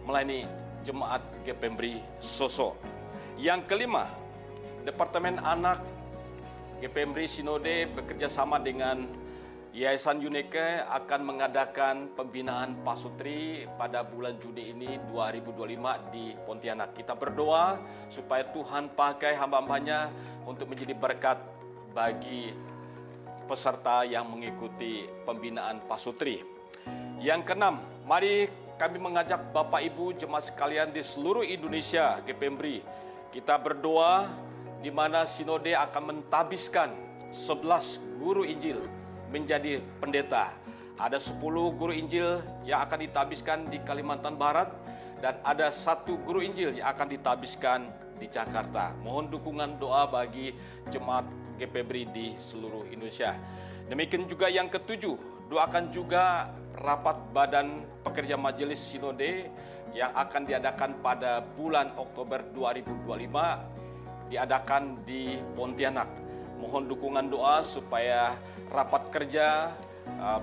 melayani jemaat GPMRI Soso. Yang kelima, Departemen Anak GPMRI Sinode bekerja sama dengan Yayasan Uneke akan mengadakan pembinaan pasutri pada bulan Juni ini 2025 di Pontianak. Kita berdoa supaya Tuhan pakai hamba-hambanya untuk menjadi berkat bagi peserta yang mengikuti pembinaan pasutri. Yang keenam, mari kami mengajak Bapak Ibu jemaat sekalian di seluruh Indonesia GPMRI. Kita berdoa di mana Sinode akan mentabiskan 11 guru Injil menjadi pendeta. Ada 10 guru Injil yang akan ditabiskan di Kalimantan Barat dan ada 1 guru Injil yang akan ditabiskan di Jakarta. Mohon dukungan doa bagi jemaat GPMRI di seluruh Indonesia. Demikian juga yang ketujuh, doakan juga rapat Badan Pekerja Majelis Sinode yang akan diadakan pada bulan Oktober 2025 diadakan di Pontianak. Mohon dukungan doa supaya rapat kerja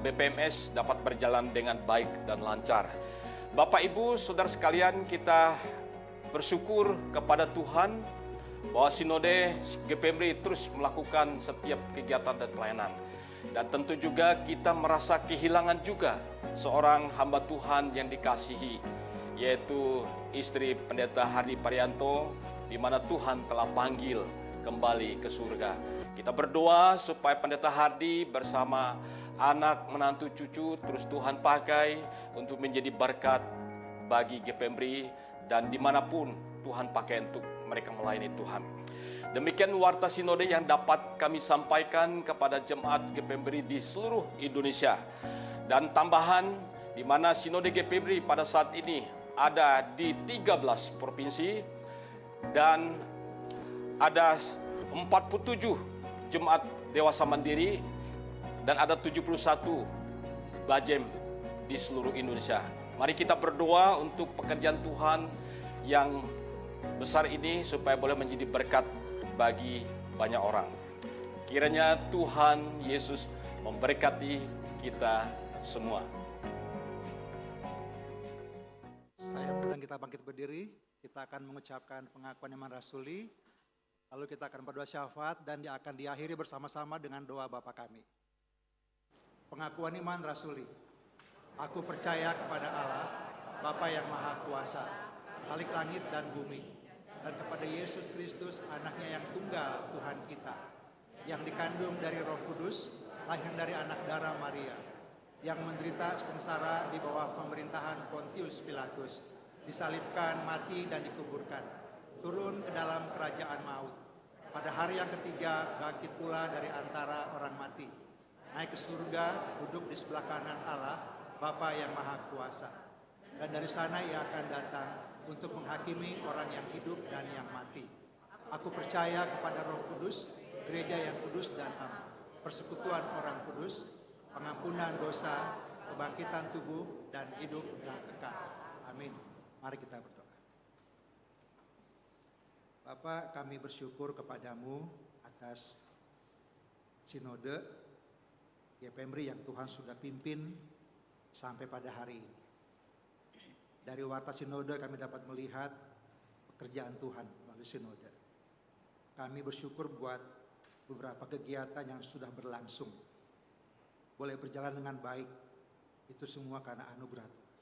BPMS dapat berjalan dengan baik dan lancar. Bapak Ibu, saudara sekalian, kita bersyukur kepada Tuhan bahwa Sinode GPMRI terus melakukan setiap kegiatan dan pelayanan. Dan tentu juga kita merasa kehilangan juga seorang hamba Tuhan yang dikasihi, yaitu istri Pendeta Hardy Parianto, di mana Tuhan telah panggil kembali ke surga. Kita berdoa supaya Pendeta Hardy bersama anak, menantu, cucu terus Tuhan pakai untuk menjadi berkat bagi GPMRI dan dimanapun Tuhan pakai untuk mereka melayani Tuhan. Demikian warta sinode yang dapat kami sampaikan kepada jemaat GPMRI di seluruh Indonesia. Dan tambahan di mana sinode GPMRI pada saat ini ada di 13 provinsi dan ada 47 jemaat dewasa mandiri dan ada 71 bajem di seluruh Indonesia. Mari kita berdoa untuk pekerjaan Tuhan yang besar ini supaya boleh menjadi berkat bagi banyak orang. Kiranya Tuhan Yesus memberkati kita semua. Saya undang kita bangkit berdiri, kita akan mengucapkan pengakuan iman rasuli, lalu kita akan berdoa syafaat dan dia akan diakhiri bersama-sama dengan doa Bapa kami. Pengakuan iman rasuli. Aku percaya kepada Allah, Bapa yang Maha Kuasa, Khalik langit dan bumi, dan kepada Yesus Kristus, anaknya yang tunggal Tuhan kita, yang dikandung dari Roh Kudus, lahir dari anak darah Maria, yang menderita sengsara di bawah pemerintahan Pontius Pilatus, disalibkan, mati dan dikuburkan, turun ke dalam kerajaan maut. Pada hari yang ketiga bangkit pula dari antara orang mati, naik ke surga, duduk di sebelah kanan Allah, Bapa yang Maha Kuasa. Dan dari sana ia akan datang untuk menghakimi orang yang hidup dan yang mati. Aku percaya kepada Roh Kudus, gereja yang kudus dan am, persekutuan orang kudus, pengampunan dosa, kebangkitan tubuh, dan hidup yang kekal. Amin. Mari kita berdoa. Bapa, kami bersyukur kepadamu atas sinode GPMRI yang Tuhan sudah pimpin sampai pada hari ini. Dari warta sinode kami dapat melihat pekerjaan Tuhan melalui sinode. Kami bersyukur buat beberapa kegiatan yang sudah berlangsung. Boleh berjalan dengan baik, itu semua karena anugerah Tuhan.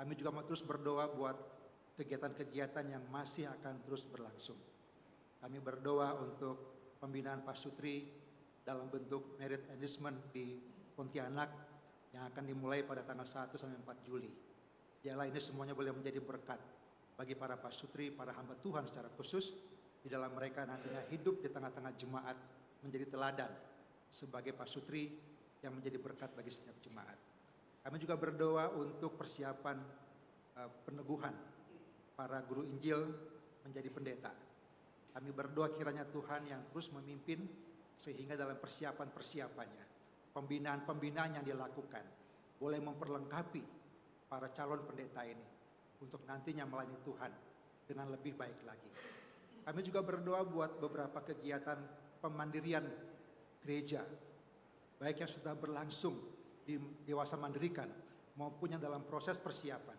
Kami juga mau terus berdoa buat kegiatan-kegiatan yang masih akan terus berlangsung. Kami berdoa untuk pembinaan pasutri dalam bentuk merit enlistment di Pontianak yang akan dimulai pada tanggal 1 sampai 4 Juli. Biarlah ini semuanya boleh menjadi berkat bagi para pasutri, para hamba Tuhan secara khusus, di dalam mereka nantinya hidup di tengah-tengah jemaat menjadi teladan sebagai pasutri yang menjadi berkat bagi setiap jemaat. Kami juga berdoa untuk persiapan peneguhan para guru Injil menjadi pendeta. Kami berdoa kiranya Tuhan yang terus memimpin sehingga dalam persiapan-persiapannya, pembinaan-pembinaan yang dilakukan boleh memperlengkapi para calon pendeta ini untuk nantinya melayani Tuhan dengan lebih baik lagi. Kami juga berdoa buat beberapa kegiatan pemandirian gereja, baik yang sudah berlangsung di dewasa mandirikan maupun yang dalam proses persiapan.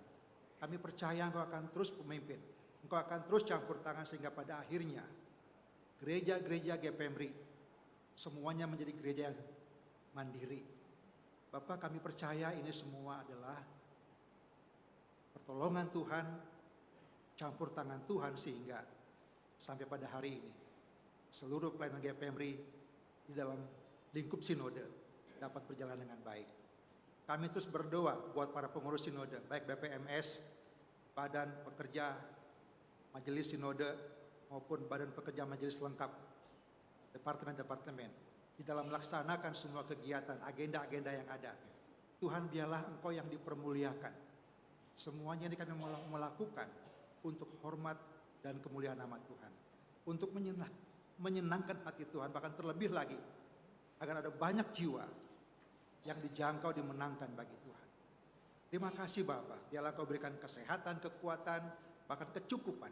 Kami percaya Engkau akan terus pemimpin, Engkau akan terus campur tangan sehingga pada akhirnya gereja-gereja GPMRI semuanya menjadi gereja yang mandiri. Bapak, kami percaya ini semua adalah pertolongan Tuhan, campur tangan Tuhan, sehingga sampai pada hari ini seluruh pelayanan GPMRI di dalam lingkup sinode dapat berjalan dengan baik. Kami terus berdoa buat para pengurus sinode, baik BPMS, Badan Pekerja Majelis Sinode, maupun Badan Pekerja Majelis Lengkap, departemen-departemen, di dalam melaksanakan semua kegiatan, agenda-agenda yang ada. Tuhan, biarlah Engkau yang dipermuliakan. Semuanya ini kami melakukan untuk hormat dan kemuliaan nama Tuhan. Untuk menyenangkan hati Tuhan, bahkan terlebih lagi, agar ada banyak jiwa yang dijangkau, dimenangkan bagi Tuhan. Terima kasih Bapak, biarlah Kau berikan kesehatan, kekuatan, bahkan kecukupan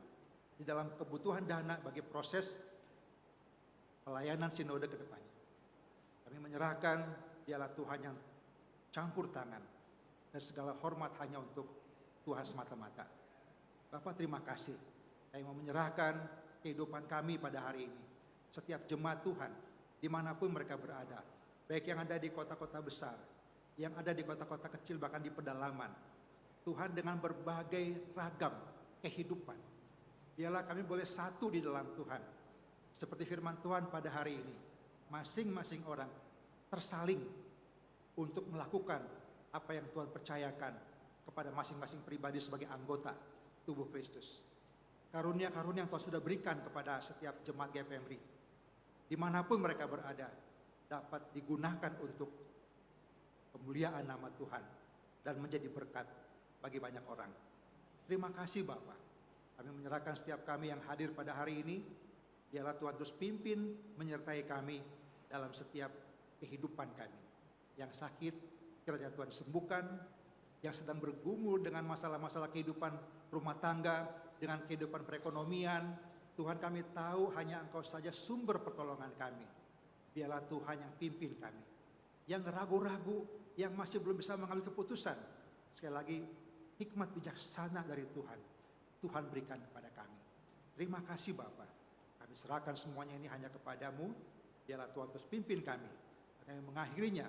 di dalam kebutuhan dana bagi proses pelayanan sinode ke depannya. Kami menyerahkan, biarlah Tuhan yang campur tangan, dan segala hormat hanya untuk Tuhan semata-mata. Bapak, terima kasih. Kami mau menyerahkan kehidupan kami pada hari ini. Setiap jemaat Tuhan, dimanapun mereka berada, baik yang ada di kota-kota besar, yang ada di kota-kota kecil, bahkan di pedalaman. Tuhan, dengan berbagai ragam kehidupan, biarlah kami boleh satu di dalam Tuhan. Seperti firman Tuhan pada hari ini, masing-masing orang tersaling untuk melakukan apa yang Tuhan percayakan kepada masing-masing pribadi sebagai anggota tubuh Kristus. Karunia-karunia yang Tuhan sudah berikan kepada setiap jemaat GPMRI, dimanapun mereka berada, dapat digunakan untuk kemuliaan nama Tuhan dan menjadi berkat bagi banyak orang. Terima kasih Bapak. Kami menyerahkan setiap kami yang hadir pada hari ini. Biarlah Tuhan terus pimpin, menyertai kami dalam setiap kehidupan kami. Yang sakit, kiranya Tuhan sembuhkan. Yang sedang bergumul dengan masalah-masalah kehidupan rumah tangga, dengan kehidupan perekonomian, Tuhan, kami tahu hanya Engkau saja sumber pertolongan kami. Biarlah Tuhan yang pimpin kami. Yang ragu-ragu, yang masih belum bisa mengambil keputusan, sekali lagi hikmat bijaksana dari Tuhan, Tuhan berikan kepada kami. Terima kasih Bapak. Kami serahkan semuanya ini hanya kepadamu. Biarlah Tuhan terus pimpin kami. Kami mengakhirinya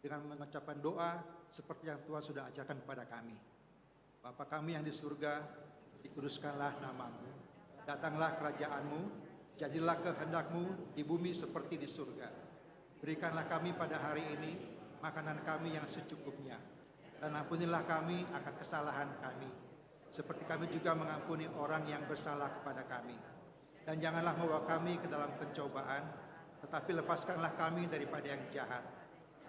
dengan mengucapkan doa seperti yang Tuhan sudah ajarkan kepada kami. Bapa kami yang di surga, dikuduskanlah namamu. Datanglah kerajaanmu, jadilah kehendakmu di bumi seperti di surga. Berikanlah kami pada hari ini makanan kami yang secukupnya. Dan ampunilah kami akan kesalahan kami, seperti kami juga mengampuni orang yang bersalah kepada kami. Dan janganlah membawa kami ke dalam pencobaan, tetapi lepaskanlah kami daripada yang jahat.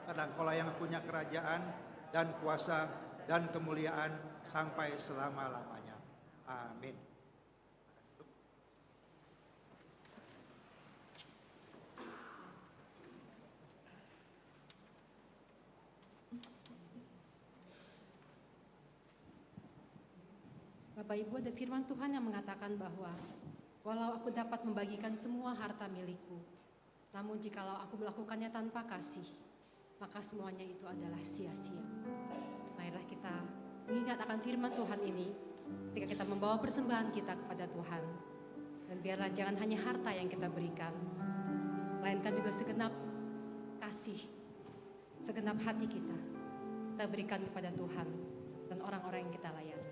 Karena Engkaulah yang punya kerajaan dan kuasa dan kemuliaan sampai selama-lamanya. Amin. Bapak Ibu, ada firman Tuhan yang mengatakan bahwa walau aku dapat membagikan semua harta milikku, namun jikalau aku melakukannya tanpa kasih, maka semuanya itu adalah sia-sia. Marilah kita mengingat akan firman Tuhan ini ketika kita membawa persembahan kita kepada Tuhan. Dan biarlah jangan hanya harta yang kita berikan, melainkan juga segenap kasih, segenap hati kita berikan kepada Tuhan dan orang-orang yang kita layani.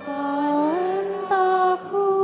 Kau entahku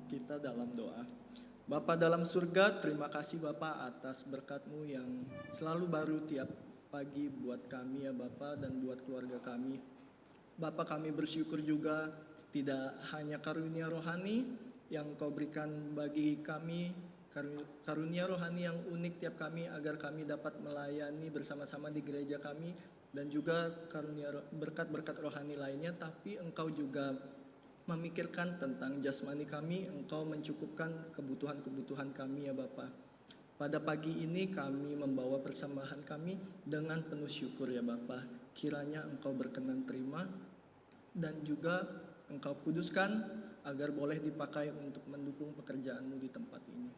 kita dalam doa. Bapa dalam surga, terima kasih Bapa atas berkat-Mu yang selalu baru tiap pagi buat kami ya Bapa dan buat keluarga kami. Bapa, kami bersyukur juga tidak hanya karunia rohani yang Kau berikan bagi kami, karunia rohani yang unik tiap kami agar kami dapat melayani bersama-sama di gereja kami, dan juga karunia berkat-berkat rohani lainnya, tapi Engkau juga memikirkan tentang jasmani kami, Engkau mencukupkan kebutuhan-kebutuhan kami ya Bapa. Pada pagi ini kami membawa persembahan kami dengan penuh syukur ya Bapa. Kiranya Engkau berkenan terima dan juga Engkau kuduskan agar boleh dipakai untuk mendukung pekerjaan-Mu di tempat ini.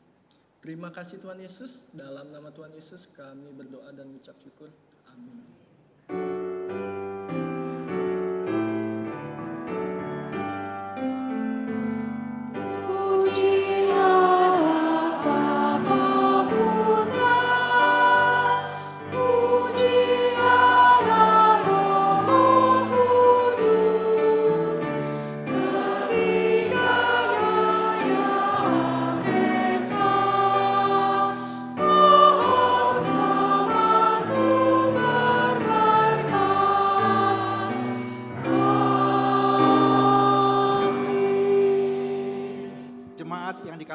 Terima kasih Tuhan Yesus, dalam nama Tuhan Yesus kami berdoa dan mengucap syukur. Amin.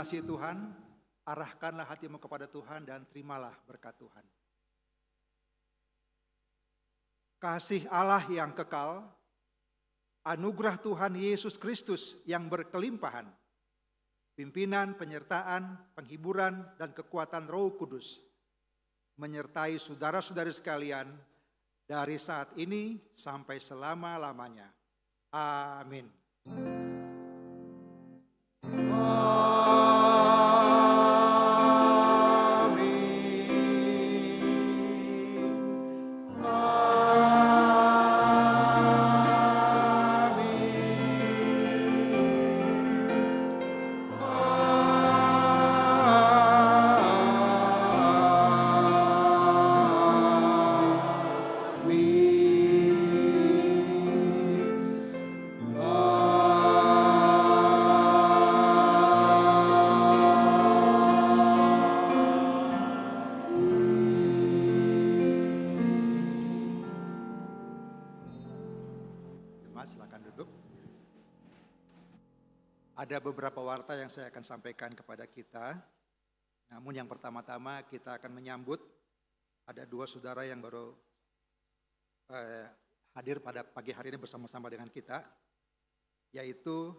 Kasih Tuhan, arahkanlah hatimu kepada Tuhan dan terimalah berkat Tuhan. Kasih Allah yang kekal, anugerah Tuhan Yesus Kristus yang berkelimpahan, pimpinan, penyertaan, penghiburan, dan kekuatan Roh Kudus menyertai saudara-saudari sekalian dari saat ini sampai selama-lamanya. Amin. Ada beberapa warta yang saya akan sampaikan kepada kita. Namun yang pertama-tama kita akan menyambut ada dua saudara yang baru hadir pada pagi hari ini bersama-sama dengan kita, yaitu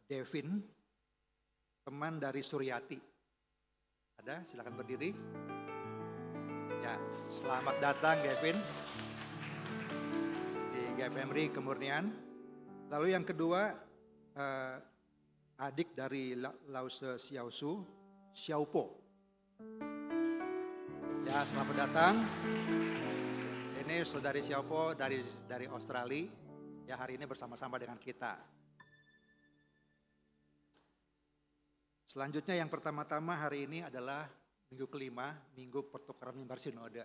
Devin, teman dari Suryati. Ada, silakan berdiri. Ya, selamat datang Devin di GPMRI Kemurnian. Lalu yang kedua, adik dari Lause Xiaosu, Xiaopo. Ya, selamat datang. Ini saudari Xiaopo dari Australia. Ya, hari ini bersama-sama dengan kita. Selanjutnya yang pertama-tama hari ini adalah minggu kelima, minggu pertukaran mimbar sinode.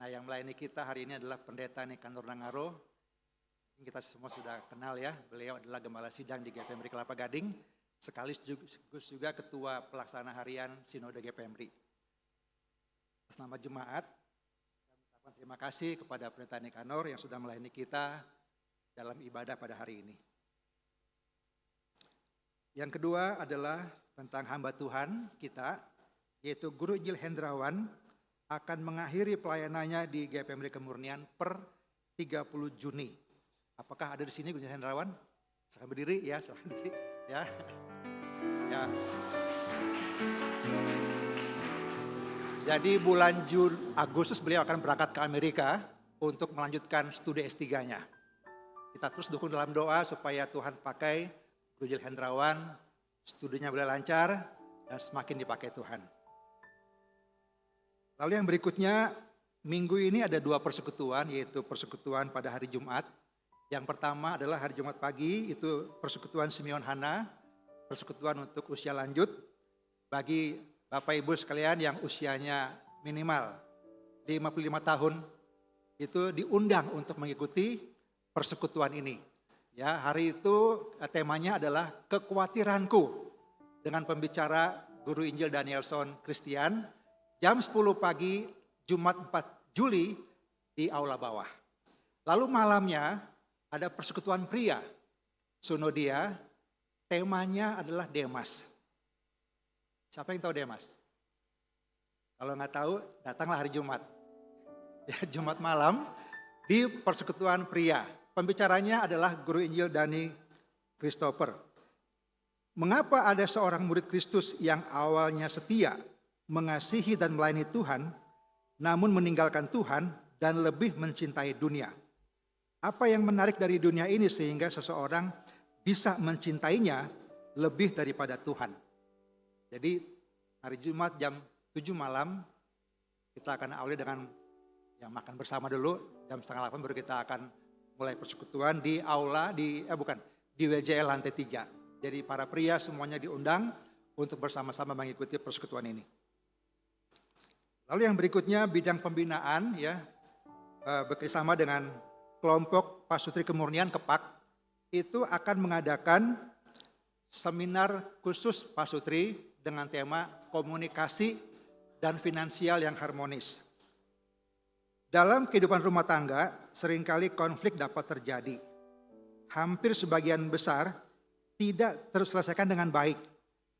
Nah, yang melayani kita hari ini adalah Pendeta Nikanor Nangaro. Kita semua sudah kenal ya, beliau adalah Gembala Sidang di GPMRI Kelapa Gading, sekaligus juga Ketua Pelaksana Harian Sinode GPMRI. Atas nama jemaat, terima kasih kepada Pendeta Nikanor yang sudah melayani kita dalam ibadah pada hari ini. Yang kedua adalah tentang hamba Tuhan kita, yaitu Guru Injil Hendrawan akan mengakhiri pelayanannya di GPMRI Kemurnian per 30 Juni. Apakah ada di sini Guru Hendrawan? Silakan berdiri ya, silakan berdiri ya. Ya. Jadi bulan Agustus beliau akan berangkat ke Amerika untuk melanjutkan studi S3-nya. Kita terus dukung dalam doa supaya Tuhan pakai Guru Injil Hendrawan, studinya boleh lancar dan semakin dipakai Tuhan. Lalu yang berikutnya, minggu ini ada dua persekutuan, yaitu persekutuan pada hari Jumat. Yang pertama adalah hari Jumat pagi, itu persekutuan Simeon Hana, persekutuan untuk usia lanjut bagi Bapak Ibu sekalian yang usianya minimal 55 tahun, itu diundang untuk mengikuti persekutuan ini. Ya, hari itu temanya adalah kekhawatiranku dengan pembicara Guru Injil Danielson Christian jam 10 pagi Jumat 4 Juli di aula bawah. Lalu malamnya ada persekutuan pria, Sunodia, temanya adalah Demas. Siapa yang tahu Demas? Kalau nggak tahu, datanglah hari Jumat. Ya, Jumat malam di persekutuan pria. Pembicaranya adalah Guru Injil Dani Christopher. Mengapa ada seorang murid Kristus yang awalnya setia, mengasihi dan melayani Tuhan, namun meninggalkan Tuhan dan lebih mencintai dunia? Apa yang menarik dari dunia ini sehingga seseorang bisa mencintainya lebih daripada Tuhan? Jadi hari Jumat jam 7 malam kita akan awali dengan yang makan bersama dulu. Jam 7:30 baru kita akan mulai persekutuan di aula di WJL lantai 3. Jadi para pria semuanya diundang untuk bersama-sama mengikuti persekutuan ini. Lalu yang berikutnya bidang pembinaan ya, bekerjasama dengan kelompok Pasutri Kemurnian Kepak itu akan mengadakan seminar khusus Pasutri dengan tema komunikasi dan finansial yang harmonis. Dalam kehidupan rumah tangga seringkali konflik dapat terjadi. Hampir sebagian besar tidak terselesaikan dengan baik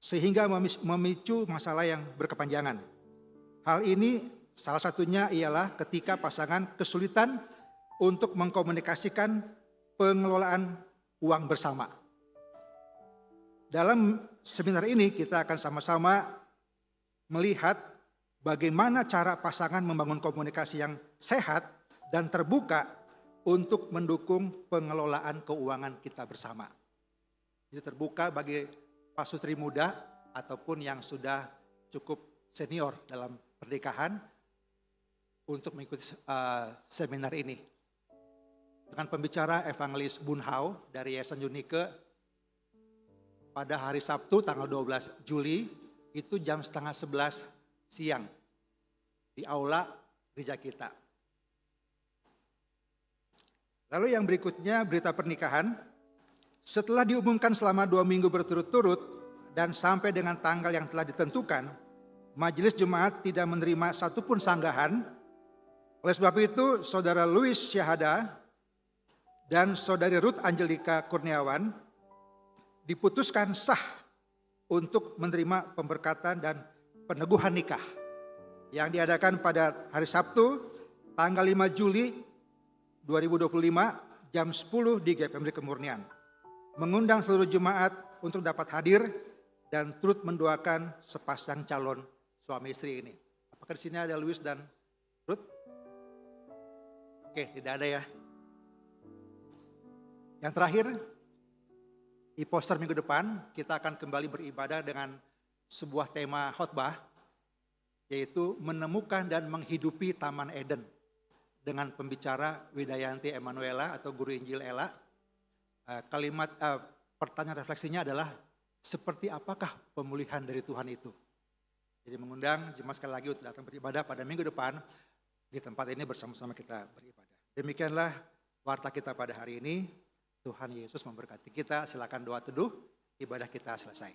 sehingga memicu masalah yang berkepanjangan. Hal ini salah satunya ialah ketika pasangan kesulitan untuk mengkomunikasikan pengelolaan uang bersama. Dalam seminar ini kita akan sama-sama melihat bagaimana cara pasangan membangun komunikasi yang sehat dan terbuka untuk mendukung pengelolaan keuangan kita bersama. Jadi terbuka bagi pasutri muda ataupun yang sudah cukup senior dalam pernikahan untuk mengikuti seminar ini. Dengan pembicara Evangelis Bunhau dari Yayasan Unike pada hari Sabtu tanggal 12 Juli itu jam 10:30 siang di aula gereja kita. Lalu yang berikutnya berita pernikahan. Setelah diumumkan selama 2 minggu berturut-turut dan sampai dengan tanggal yang telah ditentukan, Majelis Jemaat tidak menerima satupun sanggahan. Oleh sebab itu, Saudara Louis Syahada dan Saudari Ruth Angelika Kurniawan diputuskan sah untuk menerima pemberkatan dan peneguhan nikah yang diadakan pada hari Sabtu tanggal 5 Juli 2025 jam 10 di GPMD Kemurnian. Mengundang seluruh jemaat untuk dapat hadir dan turut mendoakan sepasang calon suami istri ini. Apakah di sini ada Louis dan Ruth? Oke, tidak ada ya. Yang terakhir, di poster minggu depan kita akan kembali beribadah dengan sebuah tema khotbah, yaitu menemukan dan menghidupi Taman Eden dengan pembicara Widayanti Emanuela atau Guru Injil Ella. Kalimat pertanyaan refleksinya adalah seperti apakah pemulihan dari Tuhan itu? Jadi mengundang jemaat sekali lagi untuk datang beribadah pada minggu depan di tempat ini bersama-sama kita beribadah. Demikianlah warta kita pada hari ini. Tuhan Yesus memberkati kita. Silakan doa teduh, ibadah kita selesai.